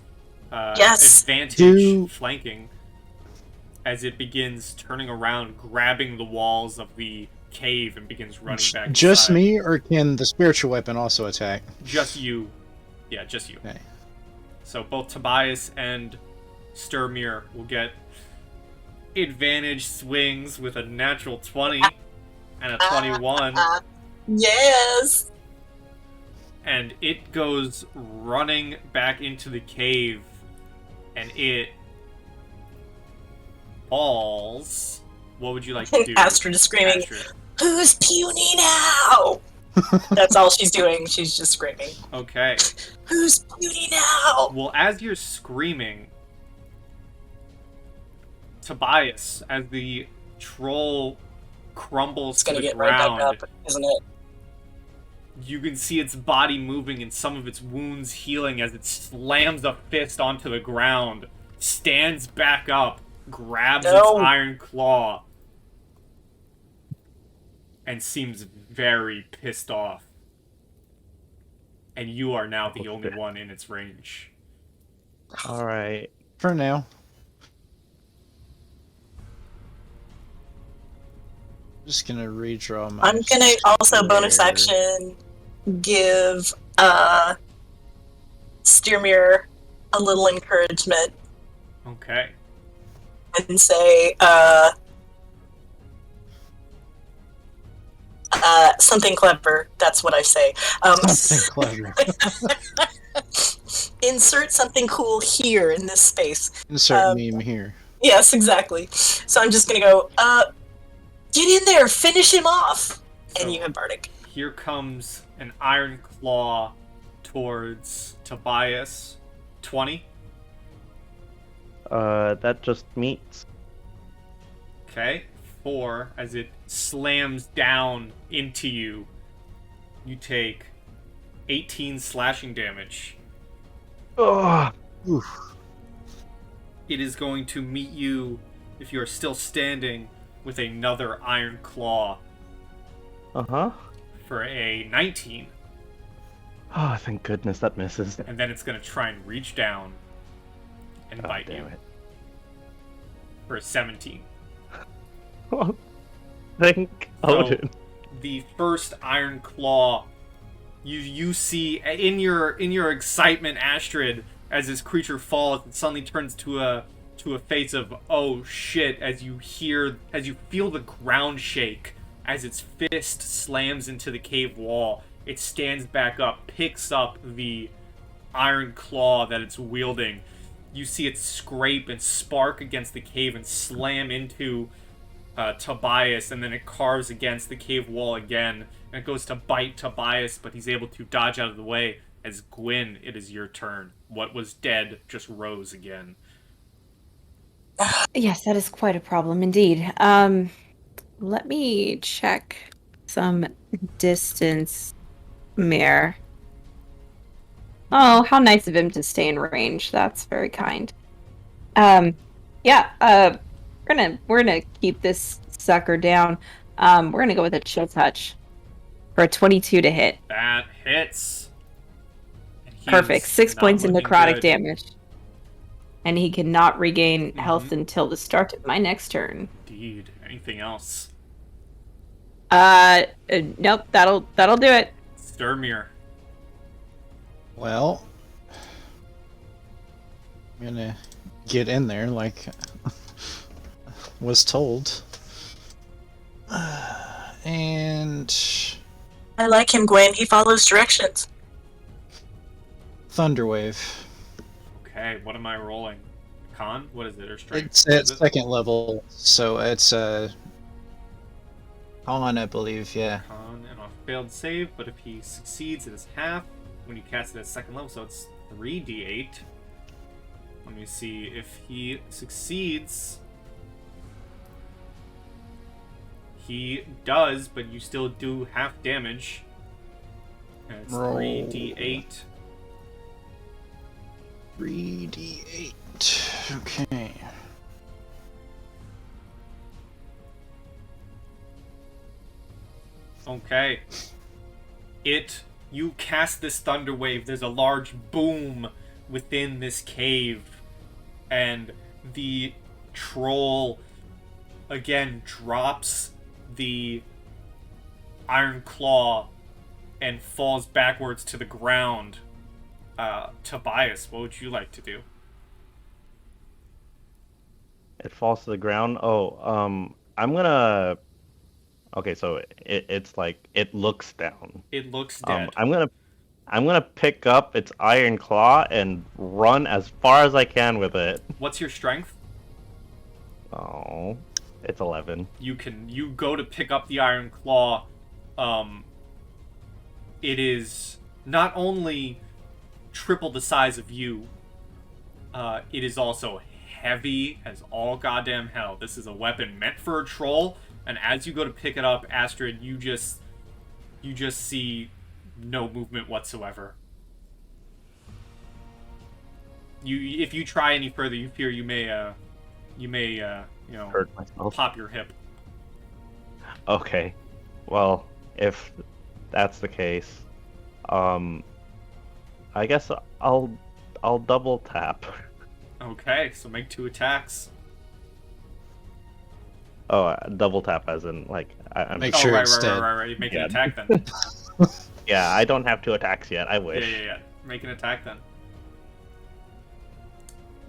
Yes! Advantage flanking as it begins turning around, grabbing the walls of the cave and begins running back Just inside. me, or can the spiritual weapon also attack? Just you. Yeah, just you. Okay. So both Tobias and Sturmir will get advantage swings with a natural 20 and a 21. Yes! And it goes running back into the cave, and it falls. What would you like to do? Astrid is screaming, Astrid. "Who's puny now?" That's all she's doing. She's just screaming. Okay. Who's puny now? Well, as you're screaming, Tobias, as the troll crumbles It's to gonna the get right ground, back up, isn't it? you can see its body moving and some of its wounds healing as it slams a fist onto the ground, stands back up, grabs its iron claw, and seems very pissed off. And you are now the only one in its range. Alright. For now. Just gonna redraw my. I'm gonna also bonus square. action give Steermere a little encouragement Okay. and say something clever. That's what I say. Something clever. Insert something cool here in this space. Insert meme here. Yes, exactly. So I'm just gonna go, get in there, finish him off! So And you have Bardic. here comes an iron claw towards Tobias. 20. That just meets. Okay. 4. As it slams down into you, you take 18 slashing damage. Oh, Oof. It is going to meet you, if you are still standing, with another iron claw uh-huh. for a 19. Oh, thank goodness that misses. And then it's going to try and reach down and Oh, bite you damn it. for a 17. Thank Odin. The first iron claw, you see in your excitement, Astrid, as this creature falls, it suddenly turns to a face of oh shit as you feel the ground shake as its fist slams into the cave wall. It stands back up, picks up the iron claw that it's wielding. You see it scrape and spark against the cave and slam into Tobias, and then it carves against the cave wall again, and it goes to bite Tobias, but he's able to dodge out of the way. As Gwyn, it is your turn. What was dead just rose again. Yes, that is quite a problem indeed. Let me check some distance mirror. Oh, how nice of him to stay in range. That's very kind. Yeah, we're gonna keep this sucker down. We're gonna go with a chill touch for a 22 to hit. That hits. And he Perfect. is 6 not points in looking necrotic good. damage. And he cannot regain health until the start of my next turn. Indeed. Anything else? Nope, that'll do it. Sturmir. Well, I'm gonna get in there like was told. And I like him, Gwen. He follows directions. Thunderwave. Okay, what am I rolling? Con? What is it? Or strength? It's What at is it? second level, so it's on, I believe, yeah. Con and a failed save, but if he succeeds, it is half when you cast it at second level, so it's 3d8. Let me see if he succeeds. He does, but you still do half damage. And it's Roll. 3d8. 3d8. Okay. Okay. You cast this thunder wave, there's a large boom within this cave, and the troll again drops the iron claw and falls backwards to the ground. Tobias, what would you like to do? It falls to the ground. Oh, I'm gonna. Okay, so it's like it looks down. It looks dead. I'm gonna pick up its iron claw and run as far as I can with it. What's your strength? Oh, it's 11. You go to pick up the iron claw. It is not only triple the size of you, it is also heavy as all goddamn hell. This is a weapon meant for a troll, and as you go to pick it up, Astrid, you just see no movement whatsoever. If you try any further, you fear you may Hurt myself. pop your hip. Okay, well, if that's the case, I guess I'll double tap. Okay, so make 2 attacks. Oh, double tap as in like I'm. Make Oh, sure right, it's right, right, dead. right, right. Make an Yeah. attack then. Yeah, I don't have 2 attacks yet. I Yeah, wish. yeah, yeah. Make an attack then.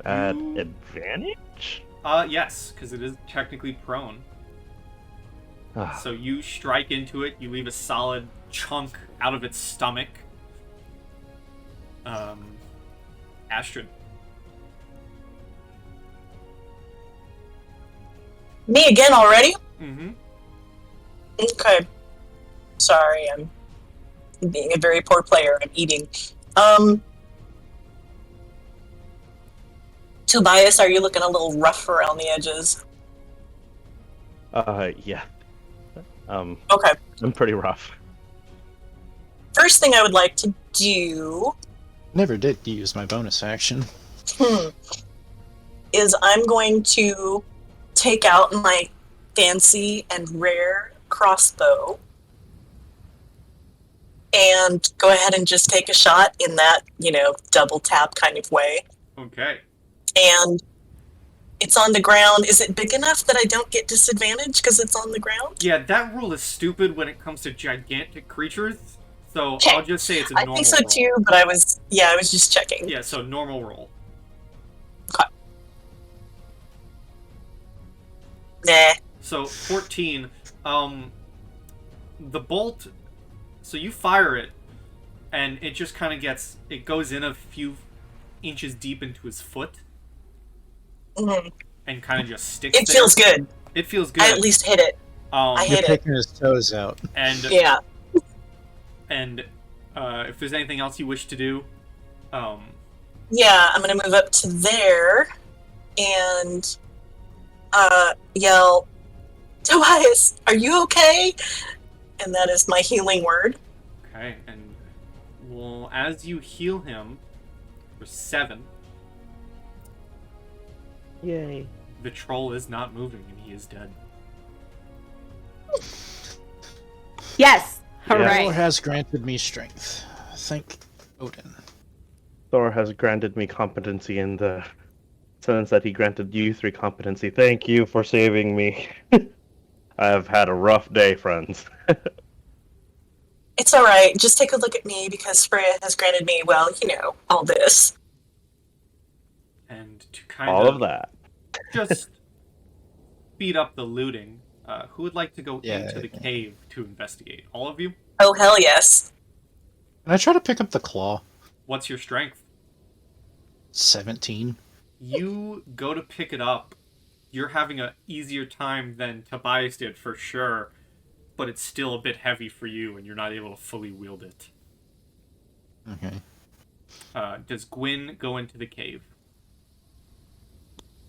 At You- advantage. Yes, because it is technically prone. Ah, So you strike into it, you leave a solid chunk out of its stomach. Astrid. Me again already? Mm-hmm. Okay. Sorry, I'm being a very poor player. I'm eating. Tobias, are you looking a little rough around the edges? yeah. Okay. I'm pretty rough. First thing I would like to do Never did use my bonus action. is I'm going to take out my fancy and rare crossbow and go ahead and just take a shot in that, double tap kind of way. Okay. And it's on the ground. Is it big enough that I don't get disadvantage because it's on the ground? Yeah, that rule is stupid when it comes to gigantic creatures. So Okay. I'll just say it's a I normal think so roll. too, but I was just checking. Yeah, so normal roll. Nah. So 14. The bolt. So you fire it, and it just kind of it goes in a few inches deep into his foot, Mhm. and kind of just sticks. It there. feels good. It feels good. I at least hit it. I You're hit it. picking his toes out. And Yeah. and if there's anything else you wish to do, Yeah, I'm gonna move up to there and yell, Tobias, are you okay? And that is my healing word. okay, and well, as you heal him for 7, Yay. the troll is not moving and he is dead. Yes. Yeah. Hooray. Thor has granted me strength. Thank Odin. Thor has granted me competency in the sense that he granted you 3 competency. Thank you for saving me. I have had a rough day, friends. It's alright, just take a look at me because Freya has granted me, well, all this. And to kind All of that. just speed up the looting, who would like to go Yeah. into the cave to investigate? All of you? Oh, hell yes. Can I try to pick up the claw? What's your strength? 17. You go to pick it up. You're having an easier time than Tobias did for sure, but it's still a bit heavy for you and you're not able to fully wield it. Okay. Does Gwyn go into the cave?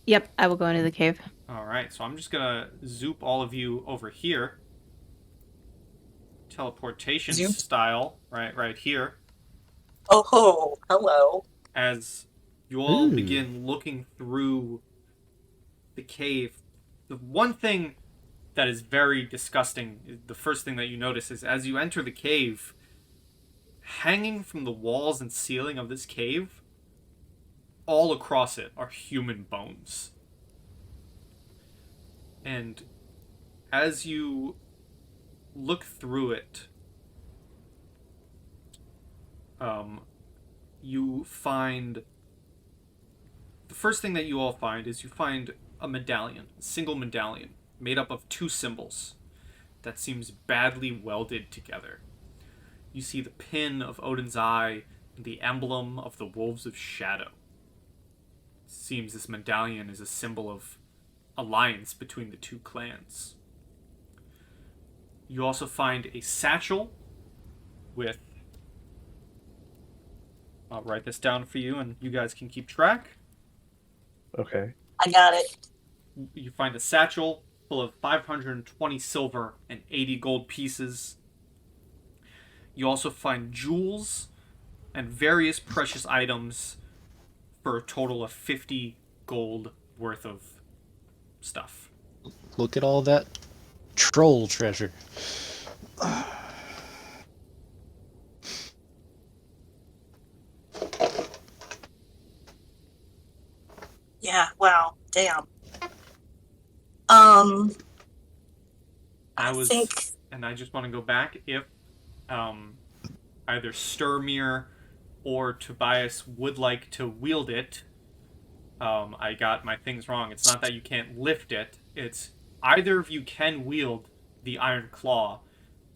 Yep, I will go into the cave. Alright, so I'm just gonna zoop all of you over here. Teleportation Zoop. style, right here. Oh, ho, hello. As you all Ooh. begin looking through the cave, the one thing that is very disgusting, the first thing that you notice is as you enter the cave, hanging from the walls and ceiling of this cave, all across it are human bones. And as you look through it, you find... The first thing that you all find is you find a medallion, a single medallion, made up of 2 symbols that seems badly welded together. You see the pin of Odin's eye and the emblem of the Wolves of Shadow. It seems this medallion is a symbol of alliance between the 2 clans. You also find a satchel with... I'll write this down for you and you guys can keep track. Okay. I got it. You find a satchel full of 520 silver and 80 gold pieces. You also find jewels and various precious items for a total of 50 gold worth of stuff. Look at all that troll treasure. Yeah, wow, damn. I think and I just want to go back. If either Sturmir or Tobias would like to wield it, I got my things wrong. It's not that you can't lift it. It's either of you can wield the Iron Claw.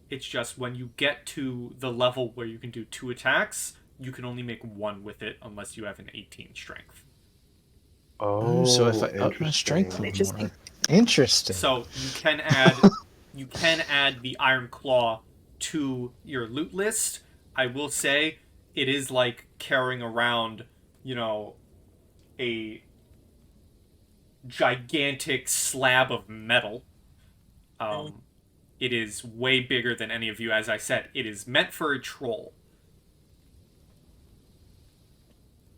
It's just when you get to the level where you can do 2 attacks, you can only make 1 with it unless you have an 18 strength. Oh, So if I up my strength interesting. one Interesting. more. Interesting. So you can add the Iron Claw to your loot list. I will say it is like carrying around, a gigantic slab of metal. It is way bigger than any of you. As I said, it is meant for a troll.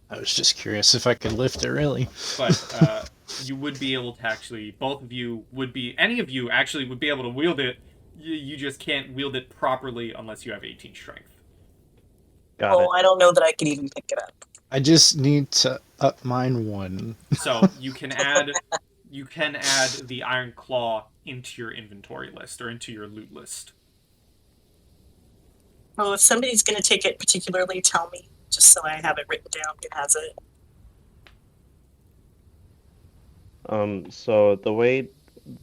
I was just curious if I could lift it, really. But you would be able to actually, any of you actually would be able to wield it. You just can't wield it properly unless you have 18 strength. Got it. I don't know that I could even pick it up. I just need to up mine 1. So you can add the Iron Claw into your inventory list or into your loot list. Well, if somebody's going to take it, particularly tell me, just so I have it written down who has it. So the way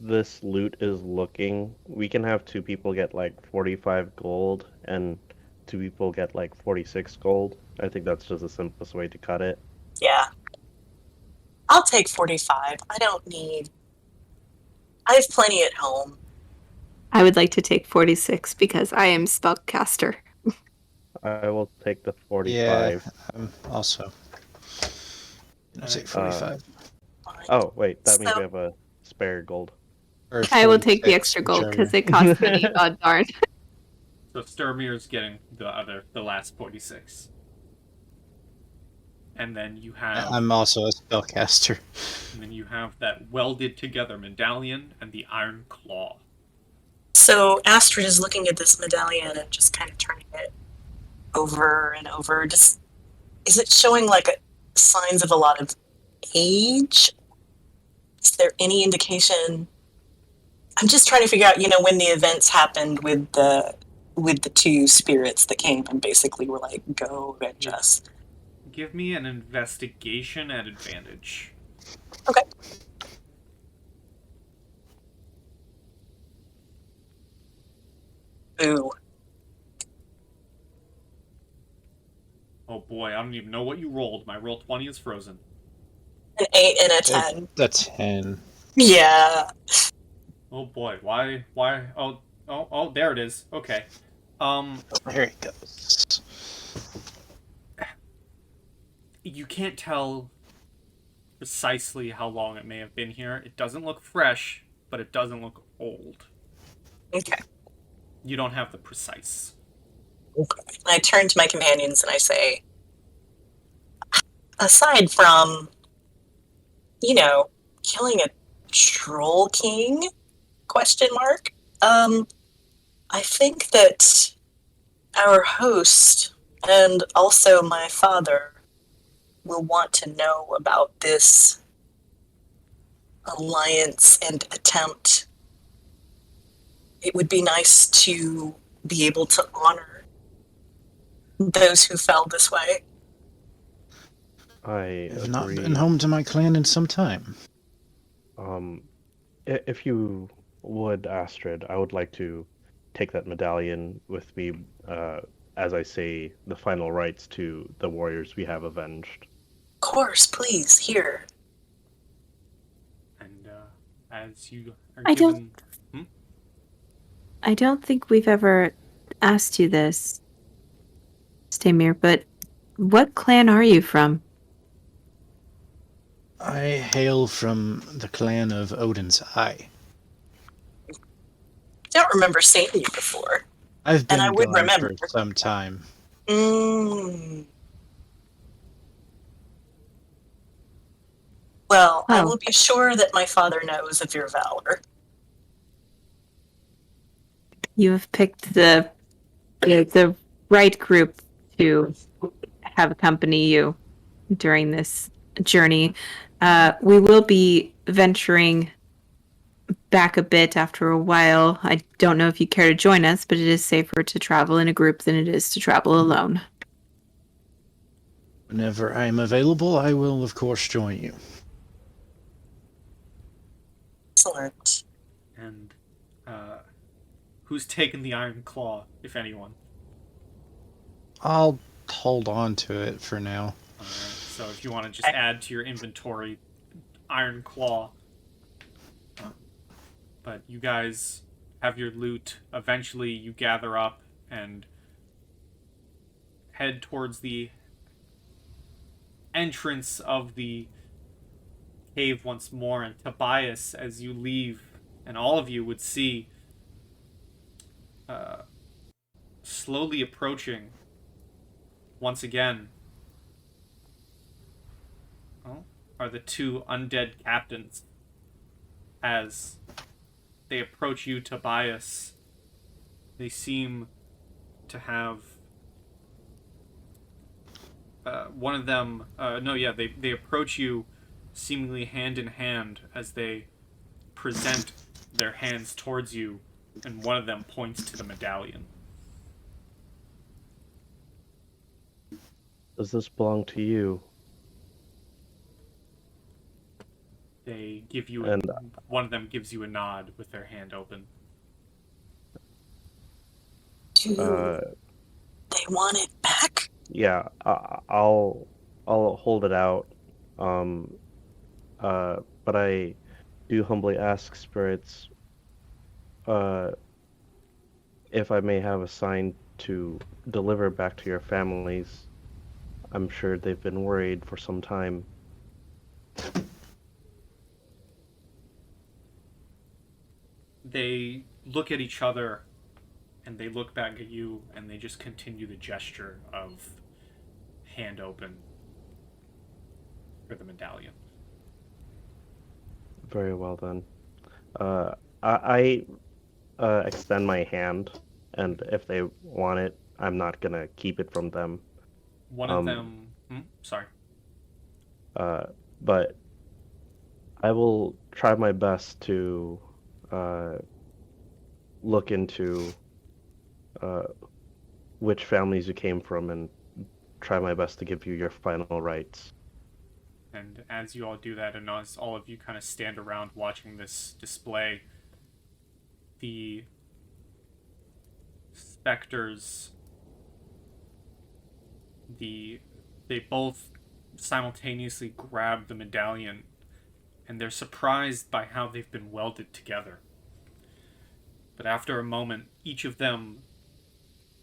this loot is looking, we can have 2 people get like 45 gold and 2 people get like 46 gold. I think that's just the simplest way to cut it. Yeah. I'll take 45. I have plenty at home. I would like to take 46 because I am spellcaster. I will take the 45. Yeah, I'm also gonna take 45. Oh, wait, that means So- we have a spare gold. Or I will take the 46, extra gold whichever. because it costs me. God darn. So Sturmir's getting the last 46. And then you have I'm also a spellcaster. that welded together medallion and the Iron Claw. So Astrid is looking at this medallion and just kind of turning it over and over. Is it showing like signs of a lot of age? Is there any indication? I'm just trying to figure out, when the events happened with the 2 spirits that came and basically were like, go avenge us. Give me an investigation at advantage. Okay. Ooh. Oh boy, I don't even know what you rolled. My roll 20 is frozen. An 8 and a 10. The 10. Yeah. Oh boy, why? Oh, there it is. Okay. There it goes. You can't tell precisely how long it may have been here. It doesn't look fresh, but it doesn't look old. Okay. You don't have the precise. Okay. I turn to my companions and I say, aside from, killing a troll king, ? I think that our host and also my father will want to know about this alliance and attempt. It would be nice to be able to honor those who fell this way. I I've not agree. been home to my clan in some time. If you would, Astrid, I would like to take that medallion with me as I say the final rites to the warriors we have avenged. Of course, please, here. And as you are I given... I don't think we've ever asked you this, Stamir, but what clan are you from? I hail from the clan of Odin's Eye. Don't remember seeing you before. I've been And I would gone remember. for some time. Well, I Oh. will be sure that my father knows of your valor. You have picked the right group to have accompany you during this journey. We will be venturing back a bit after a while. I don't know if you care to join us, but it is safer to travel in a group than it is to travel alone. Whenever I am available, I will, of course, join you. Excellent. And who's taken the Iron Claw, if anyone? I'll hold on to it for now. Alright, so if you want to just add to your inventory, Iron Claw. But you guys have your loot. Eventually, you gather up and head towards the entrance of the cave once more. And Tobias, as you leave, and all of you would see slowly approaching once again are the two undead captains. As they approach you, Tobias, they seem to have one of them they approach you seemingly hand in hand as they present their hands towards you, and one of them points to the medallion. Does this belong to you? They give you And one of them gives you a nod with their hand open. Do they want it back? yeah, I'll hold it out. But I do humbly ask, spirits, if I may have a sign to deliver back to your families. I'm sure they've been worried for some time. They look at each other, and they look back at you, and they just continue the gesture of hand open for the medallion. Very well then. I extend my hand, and if they want it, I'm not gonna keep it from them. One of them... sorry. But I will try my best to look into which families you came from and try my best to give you your final rights. And as you all do that, and as all of you kind of stand around watching this display, the specters, they both simultaneously grab the medallion, and they're surprised by how they've been welded together. But after a moment, each of them,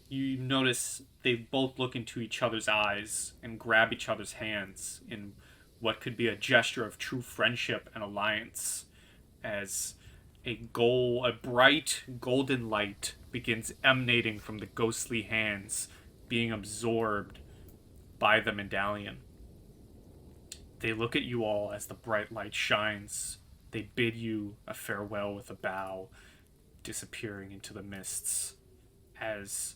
you notice they both look into each other's eyes and grab each other's hands in what could be a gesture of true friendship and alliance, as a bright golden light begins emanating from the ghostly hands, being absorbed by the medallion. They look at you all as the bright light shines. They bid you a farewell with a bow, disappearing into the mists, as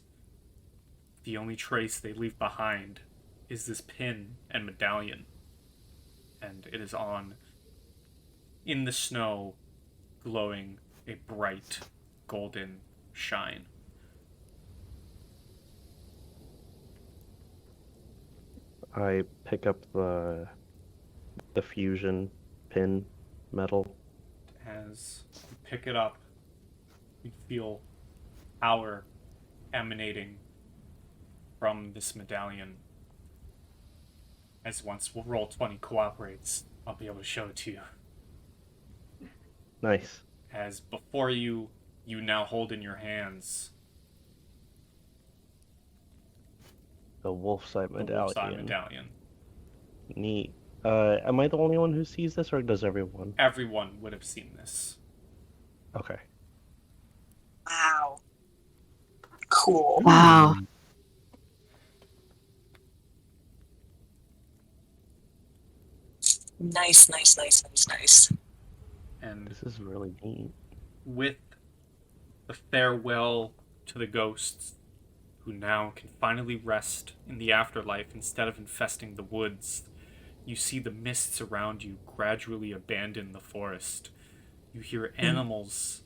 the only trace they leave behind is this pin and medallion. And it is in the snow, glowing a bright golden shine. I pick up the fusion pin metal. As you pick it up, you feel power emanating from this medallion. As once Roll20 cooperates, I'll be able to show it to you. Nice. As before you now hold in your hands The wolf-side the medallion. wolf-side medallion. Neat. Am I the only one who sees this, or does everyone? Everyone would have seen this. Okay. Wow. Cool. Wow. Nice. And This is really neat. with the farewell to the ghosts, who now can finally rest in the afterlife instead of infesting the woods, you see the mists around you gradually abandon the forest. You hear animals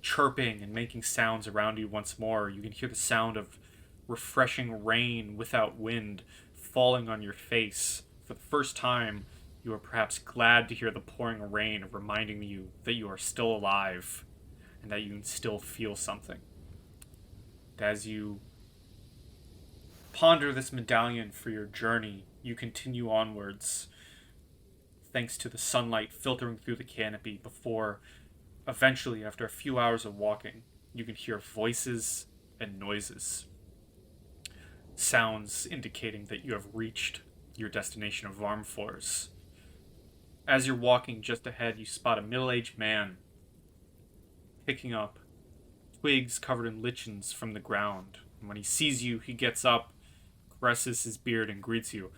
chirping and making sounds around you once more. You can hear the sound of refreshing rain without wind falling on your face. For the first time, you are perhaps glad to hear the pouring rain reminding you that you are still alive and that you can still feel something. As you ponder this medallion for your journey, you continue onwards, thanks to the sunlight filtering through the canopy, before eventually, after a few hours of walking, you can hear voices and noises. Sounds indicating that you have reached your destination of Varmfors. As you're walking just ahead, you spot a middle-aged man picking up twigs covered in lichens from the ground. And when he sees you, he gets up, caresses his beard, and greets you.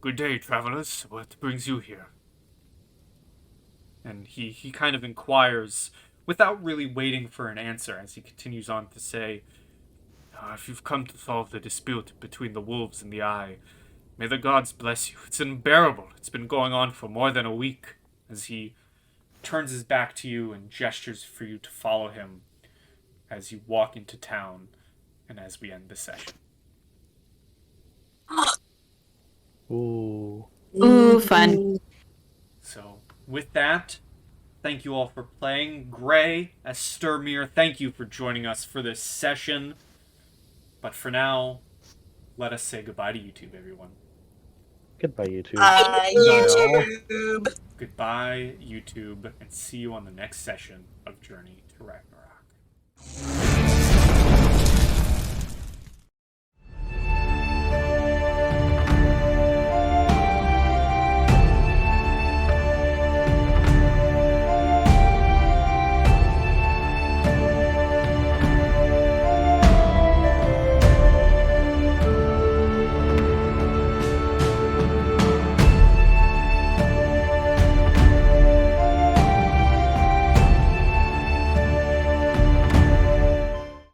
Good day, travelers. What brings you here? And he kind of inquires, without really waiting for an answer, as he continues on to say, if you've come to solve the dispute between the wolves and the eye, may the gods bless you. It's unbearable. It's been going on for more than a week. As he turns his back to you and gestures for you to follow him as you walk into town and as we end the session. Ooh. Ooh, fun. So, with that, thank you all for playing. Gray, as Sturmir, thank you for joining us for this session. But for now, let us say goodbye to YouTube, everyone. Goodbye, YouTube. YouTube. Goodbye, YouTube, and see you on the next session of Journey to Ragnarok.